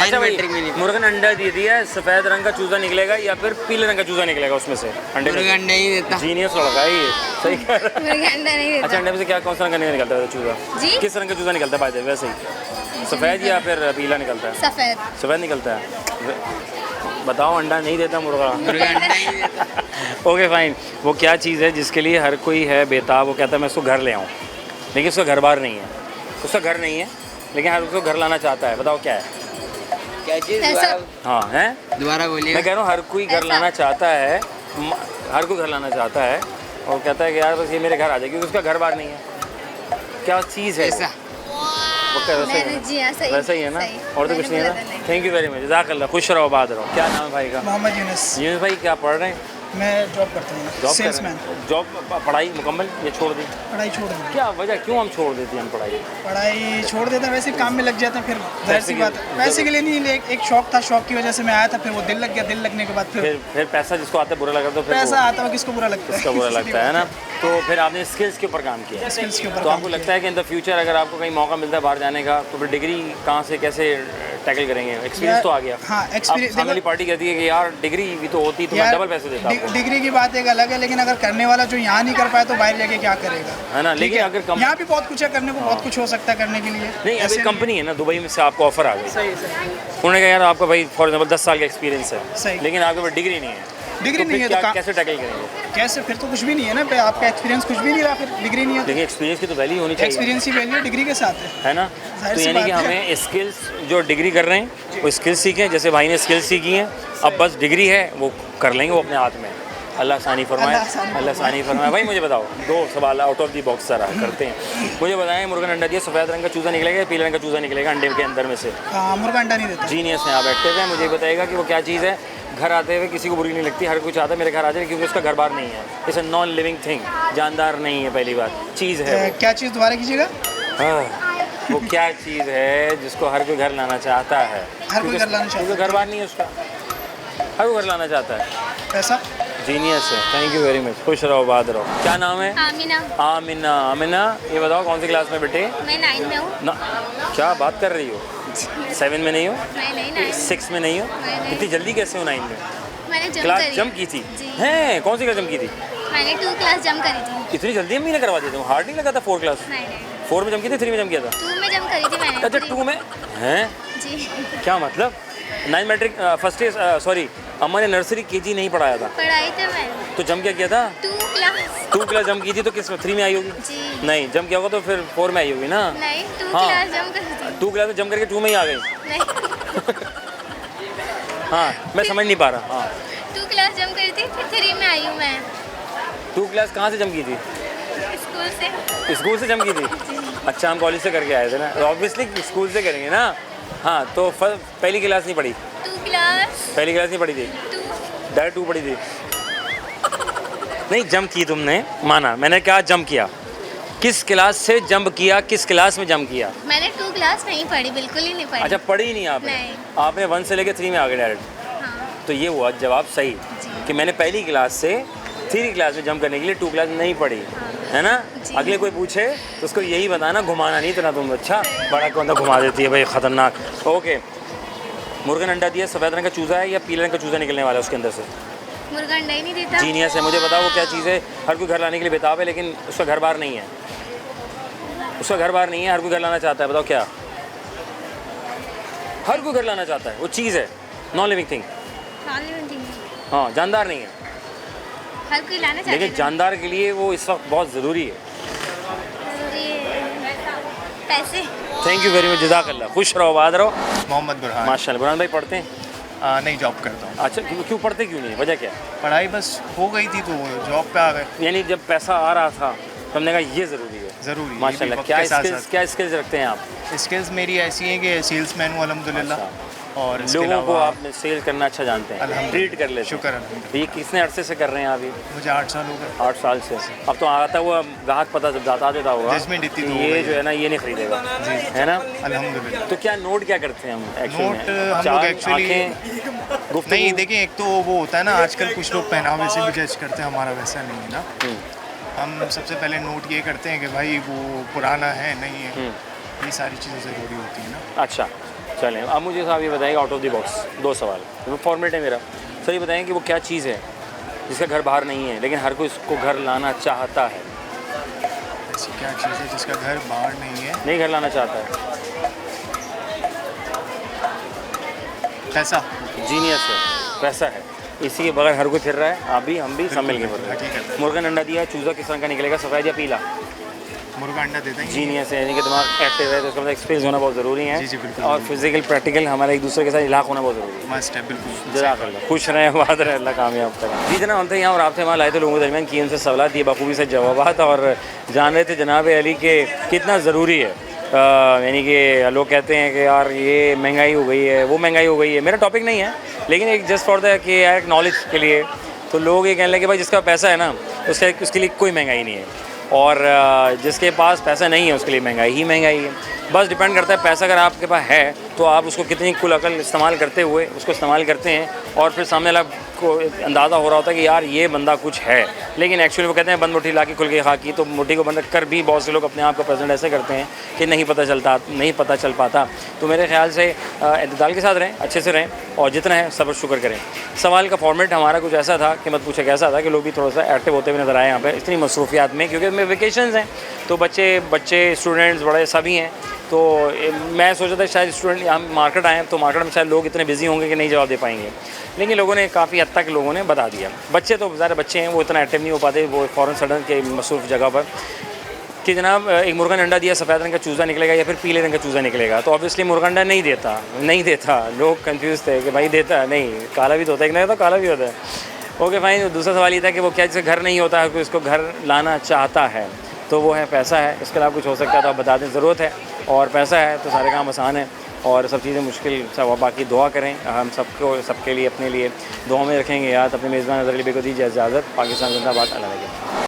अच्छा भाई,
मैट्रिक में नहीं।
मुर्गन अंडा दे दिया, सफ़ेद रंग का चूजा निकलेगा या फिर पीले रंग का चूजा निकलेगा उसमें से? अंडे
मुर्गा नहीं देता।
जीनियस लड़का है ये, सही कह रहा है।
मुर्गा अंडा नहीं देता।
अच्छा, अंडे में से क्या, कौन सा रंग का निकलता है चूजा?
जी?
किस रंग का चूजा निकलता है बाय द वे? वैसे ही सफ़ेद या फिर पीला निकलता है?
सफ़ेद।
सफ़ेद निकलता है। बताओ, अंडा नहीं देता मुर्गा?
मुर्गा अंडा नहीं देता।
Okay fine. वो क्या चीज़ है जिसके लिए हर कोई है बेताब? वो कहता है मैं उसको घर ले आऊँ, लेकिन उसका घर बार नहीं है। उसका घर नहीं है लेकिन हर उसको घर लाना चाहता है। बताओ क्या है?
क्या चीज़?
हाँ है,
दोबारा बोलिए।
मैं कह रहा हूँ हर कोई घर लाना चाहता है, हर कोई घर लाना चाहता है और कहता है कि यार बस ये मेरे घर आ जाए, क्योंकि उसका घर बार नहीं है। क्या चीज़ है?
ऐसा
वैसा ही है ना? और तो कुछ नहीं है ना? थैंक यू वेरी मच, जज़ाकल्लाह, खुश रहो, आबाद रहो। क्या नाम है भाई का?
मोहम्मद यूनुस।
यूनुस भाई क्या पढ़ रहे हैं?
मैं जॉब करता हूँ,
जॉब
सेल्समैन।
जॉब, पढ़ाई मुकम्मल या छोड़ दी?
पढ़ाई छोड़ दी।
क्या वजह, क्यों हम छोड़ देते हैं हम पढ़ाई?
पढ़ाई छोड़ देते हैं, वैसे काम में लग जाते हैं, फिर जाहिर सी बात है। पैसे के लिए नहीं, एक शौक था, शौक की वजह से मैं आया था, फिर वो दिल लग गया, दिल लगने के बाद
फिर पैसा जिसको आता है बुरा लगता है, तो फिर
पैसा आता है किसको बुरा लगता है?
इसका बुरा लगता है ना। तो फिर आपने स्किल्स के ऊपर काम किया।
स्किल्स के ऊपर
तो आपको लगता है कि इन द फ्यूचर अगर आपको कहीं मौका मिलता है बाहर जाने का, तो फिर डिग्री कहाँ से कैसे टैकल करेंगे? एक्सपीरियंस तो आ गया।
हाँ, एक्सपीरियंस।
सामने वाली पार्टी कहती है कि यार डिग्री भी तो होती तो मैं डबल पैसे देता आपको।
डिग्री की बात एक अलग है, लेकिन अगर करने वाला जो यहाँ नहीं कर पाया तो बाहर जाके क्या करेगा,
है ना? लेकिन अगर
यहाँ भी बहुत कुछ है करने को, बहुत कुछ हो सकता है करने के लिए।
नहीं, अभी कंपनी है ना दुबई में से आपको ऑफर आ गई, उन्होंने कहा यार आपका भाई फॉर एग्जाम्पल 10 साल का एक्सपीरियंस है, लेकिन आपके पास डिग्री नहीं है।
डिग्री नहीं है तो
कैसे टैकल करेंगे?
कैसे? फिर तो कुछ भी नहीं है ना, आपका एक्सपीरियंस कुछ भी नहीं रहा, फिर डिग्री नहीं है।
लेकिन एक्सपीरियंस की तो वैल्यू होनी चाहिए।
एक्सपीरियंस की वैल्यू डिग्री के साथ है
ना? तो यानी कि हमें स्किल्स जो डिग्री कर रहे हैं वो स्किल्स सीखें, जैसे भाई ने स्किल्स सीखी हैं, अब बस डिग्री है वो कर लेंगे वो अपने हाथ में। अल्लाह सानी फरमाए, अल्लाह सानी फरमाए। भाई मुझे बताओ, 2 सवाल आउट ऑफ दी बॉक्स ज़रा करते हैं। मुझे बताएं, मुर्गा अंडा दिया, सफ़ेद रंग का चूज़ा निकलेगा या पीले रंग का चूज़ा निकलेगा अंडे के अंदर में से?
हाँ, मुर्गा अंडा नहीं देता।
जीनियस है, यहाँ बैठते हुए मुझे बताएगा कि वो क्या चीज़ है। घर आते हुए किसी को बुरी नहीं लगती, हर कोई चाहता है मेरे घर आ जाए, क्योंकि उसका घर बार नहीं है। It's a non living thing, जानदार नहीं है। पहली बात चीज़ है
क्या चीज़? दोबारा कीजिएगा।
हाँ, वो क्या चीज़ है जिसको हर कोई घर लाना चाहता है?
हर कोई घर लाना चाहता है,
घर बार नहीं है उसका, हर कोई घर लाना चाहता है।
पैसा।
जीनियस है, थैंक यू वेरी मच, खुश रहो, आबाद रहो। क्या नाम है?
आमिना।
आमिना। आमिना, ये बताओ कौन सी क्लास में बेटे?
मैं 9 में हूँ।
ना, क्या बात कर रही हो? 7 में नहीं हो?
नहीं,
6 में नहीं हो? इतनी जल्दी कैसे हो 9 में?
मैंने
क्लास जंप की थी? हैं, कौन सी क्लास जंप की थी?
मैंने 2 क्लास जंप करी थी।
इतनी जल्दी अम्मी ने करवा दी? तुम हार्ड नहीं लगा था 4 क्लास?
नहीं,
4 में जंप की थी, 3 में जंप किया था?
2 में जंप करी थी मैंने।
अच्छा, 2 में हैं?
जी।
क्या मतलब? 9 मैट्रिक फर्स्ट ईयर, सॉरी अम्मा ने नर्सरी केजी नहीं पढ़ाया था?
पढ़ाई तो मैंने।
तो जंप क्या किया था?
2
क्लास जंप की थी, तो किस में 3 में आई होगी?
जी।
नहीं, जंप किया होगा तो फिर 4 में आई होगी ना?
नहीं, 2
हाँ।
क्लास जंप करी थी।
2 क्लास में जंप करके 2 में ही आ गई?
नहीं।
हाँ, मैं समझ नहीं पा रहा। हाँ,
2 क्लास जंप करी थी, फिर 3 में आई हूँ मैं।
2 क्लास कहाँ से जंप की थी?
स्कूल से।
स्कूल से जंप की थी? अच्छा, हम कॉलेज से करके आए थे ना, ऑब्वियसली स्कूल से करेंगे ना। हाँ, तो पहली क्लास नहीं पढ़ी?
2 क्लास।
पहली क्लास नहीं पढ़ी थी? 2 पढ़ी थी? नहीं, जंप की तुमने, माना, मैंने कहा जंप किया। किस क्लास से जंप किया, किस क्लास में जंप किया?
मैंने 2 क्लास नहीं पढ़ी, बिल्कुल ही नहीं पढ़ी।
अच्छा, पढ़ी नहीं आपने?
नहीं।
आपने 1 से लेकर 3 में आ गए डायरेक्ट?
हाँ।
तो ये हुआ जवाब सही कि मैंने पहली क्लास से 3 क्लास में जंप करने के लिए 2 क्लास नहीं पढ़ी, है ना? अगले कोई पूछे तो उसको यही बताना, घुमाना नहीं इतना तुम। अच्छा, बड़ा कौन घुमा देती है भाई, ख़तरनाक। ओके, मुर्गा अंडा दिया, सफ़ेद रंग का चूज़ा है या पीले रंग का चूज़ा निकलने वाला है उसके अंदर से?
मुर्गा अंडा ही नहीं देता।
जीनियस है, मुझे बताओ वो क्या चीज़ है? हर कोई घर लाने के लिए बेताब है, लेकिन उसका घर बार नहीं है। उसका घर बार नहीं है, हर कोई घर लाना चाहता है। बताओ क्या? हर कोई घर लाना चाहता है, वो चीज़ है, नॉन लिविंग थिंग। हाँ, जानदार नहीं है,
हर कोई लाना चाहता है,
लेकिन जानदार के लिए वो इस वक्त बहुत ज़रूरी है।
पैसे।
थैंक यू वेरी मच, जज़ाकल्लाह, खुश रहो, आबाद रहो।
मोहम्मद बुरहान।
माशाल्लाह। बुरहान भाई पढ़ते हैं?
नहीं, जॉब करता हूँ।
अच्छा, क्यों पढ़ते क्यों नहीं, वजह क्या है?
पढ़ाई बस हो गई थी तो जॉब पे आ गए।
यानी जब पैसा आ रहा था तो हमने कहा ये ज़रूरी है।
ज़रूरी।
माशाल्लाह। क्या स्किल्स रखते हैं आप?
स्किल्स मेरी ऐसी हैं कि सेल्समैन हूँ अल्हम्दुलिल्लाह, और इसके
लोगों को
अलावा
आप सेल करना अच्छा जानते हैं, ट्रीट कर लेते हैं।
शुक्र अल्हम्दुलिल्लाह।
ये कितने अरसे से कर रहे हैं आप ये?
मुझे 8 साल हो गए।
8 साल से। अब तो आता हुआ ग्राहक पता जब बता देता होगा
जिसमें डित्ती तो
ये जो है ना ये नहीं खरीदेगा, है ना?
अल्हम्दुलिल्लाह।
तो क्या नोट क्या करते हैं हम एक्चुअली
नोट हम लोग एक्चुअली नहीं, देखिए एक तो वो होता है ना, आजकल कुछ लोग पहनावे से भी जज करते हैं, हमारा वैसा नहीं है ना। हम सबसे पहले नोट ये करते हैं कि भाई वो पुराना है नहीं है, ये सारी चीज़ें ज़रूरी होती हैं ना।
अच्छा चलें, अब मुझे साहब ये बताइए आउट ऑफ द बॉक्स 2 सवाल, वो फॉर्मेट है मेरा। सर ये बताएं कि वो क्या चीज़ है जिसका घर बाहर नहीं है लेकिन हर कोई इसको घर लाना चाहता है?
ऐसी क्या चीज़ है जिसका घर बाहर नहीं है?
नहीं घर लाना चाहता है।
पैसा।
जीनियस है, पैसा है, इसी के बगैर हर कोई फिर रहा है, आप भी हम भी सब मिल के फिर रहे हैं। मुर्गा अंडा दिया, चूज़ा किस तरह का निकलेगा, सफ़ेद या पीला?
मुर्गा अंडा देते हैं।
जीनियस है, यानी कि दिमाग एक्टिव है, तो उसका मतलब एक्सपीरियंस होना बहुत ज़रूरी है।
जी जी बिल्कुल।
और फिजिकल प्रैक्टिकल हमारा एक दूसरे के साथ इलाक़ होना बहुत ज़रूरी है।
मस्ट है, बिल्कुल।
जज़ाकल्लाह, खुश रहें, आबाद रहें, अल्लाह कामयाब करें। जी जनाब, हम थे यहाँ और आप थे वहाँ, लाए थे लोगों के दरमियान किए उनसे सवाल दिए, बखूबी से जवाबात, और जान रहे थे जनाब अली के कितना ज़रूरी है। यानी कि लोग कहते हैं कि यार ये महंगाई हो गई है, वो महंगाई हो गई है। मेरा टॉपिक नहीं है, लेकिन एक जस्ट फॉर द कि यार एक नॉलेज के लिए, तो लोग ये कहने लगे भाई जिसका पैसा है ना उसके लिए कोई महंगाई नहीं है, और जिसके पास पैसा नहीं है उसके लिए महंगाई ही महंगाई है। बस डिपेंड करता है पैसा अगर आपके पास है तो आप उसको कितनी कुल अकल इस्तेमाल करते हुए उसको इस्तेमाल करते हैं, और फिर सामने वाला को अंदाज़ा हो रहा होता है कि यार ये बंदा कुछ है। लेकिन एक्चुअली वो कहते हैं बंद मुट्ठी ला के खुल के खा की, तो मुट्ठी को बंद कर भी बहुत से लोग अपने आप को प्रेजेंट ऐसे करते हैं कि नहीं पता चल पाता। तो मेरे ख्याल से इत्तेदाल के साथ रहें, अच्छे से रहें, और जितना है सब्र शुक्र करें। सवाल का फॉर्मेट हमारा कुछ ऐसा था कि मत पूछे कैसा था कि लोग भी थोड़ा सा एक्टिव होते हुए नज़र आए यहाँ पर इतनी मसरूफियात में, क्योंकि इसमें वेकेशंस हैं तो बच्चे स्टूडेंट्स बड़े सभी हैं। तो मैं सोचा था शायद स्टूडेंट हम मार्केट आएँ तो मार्केट में शायद लोग इतने बिजी होंगे कि नहीं जवाब दे पाएंगे, लेकिन लोगों ने काफ़ी हद तक लोगों ने बता दिया। बच्चे तो ज़्यादा बच्चे हैं, वो इतना एक्टिव नहीं हो पाते, वो फ़ौरन सडन के मसरूफ़ जगह पर कि जनाब एक मुर्गा अंडा दिया, सफ़ेद रंग का चूज़ा निकलेगा या फिर पीले रंग का चूज़ा निकलेगा। तो ऑब्वियसली मुर्गा अंडा नहीं देता। लोग कंफ्यूज थे कि भाई देता नहीं, काला भी तो होता है, नहीं तो काला भी होता है। Okay fine. दूसरा सवाल ये था कि वो क्या जिसका घर नहीं होता है कोई इसको घर लाना चाहता है, तो वो है पैसा है। इसके अलावा कुछ हो सकता है तो आप बता दें, ज़रूरत है और पैसा है तो सारे काम आसान है और सब चीज़ें मुश्किल सब। बाकी दुआ करें, हम सबके लिए अपने लिए दुआ में रखेंगे याद। अपने मेज़बान अज़हर अली बेग को दीजिए इजाज़त। पाकिस्तान जिंदाबाद। अल्लाह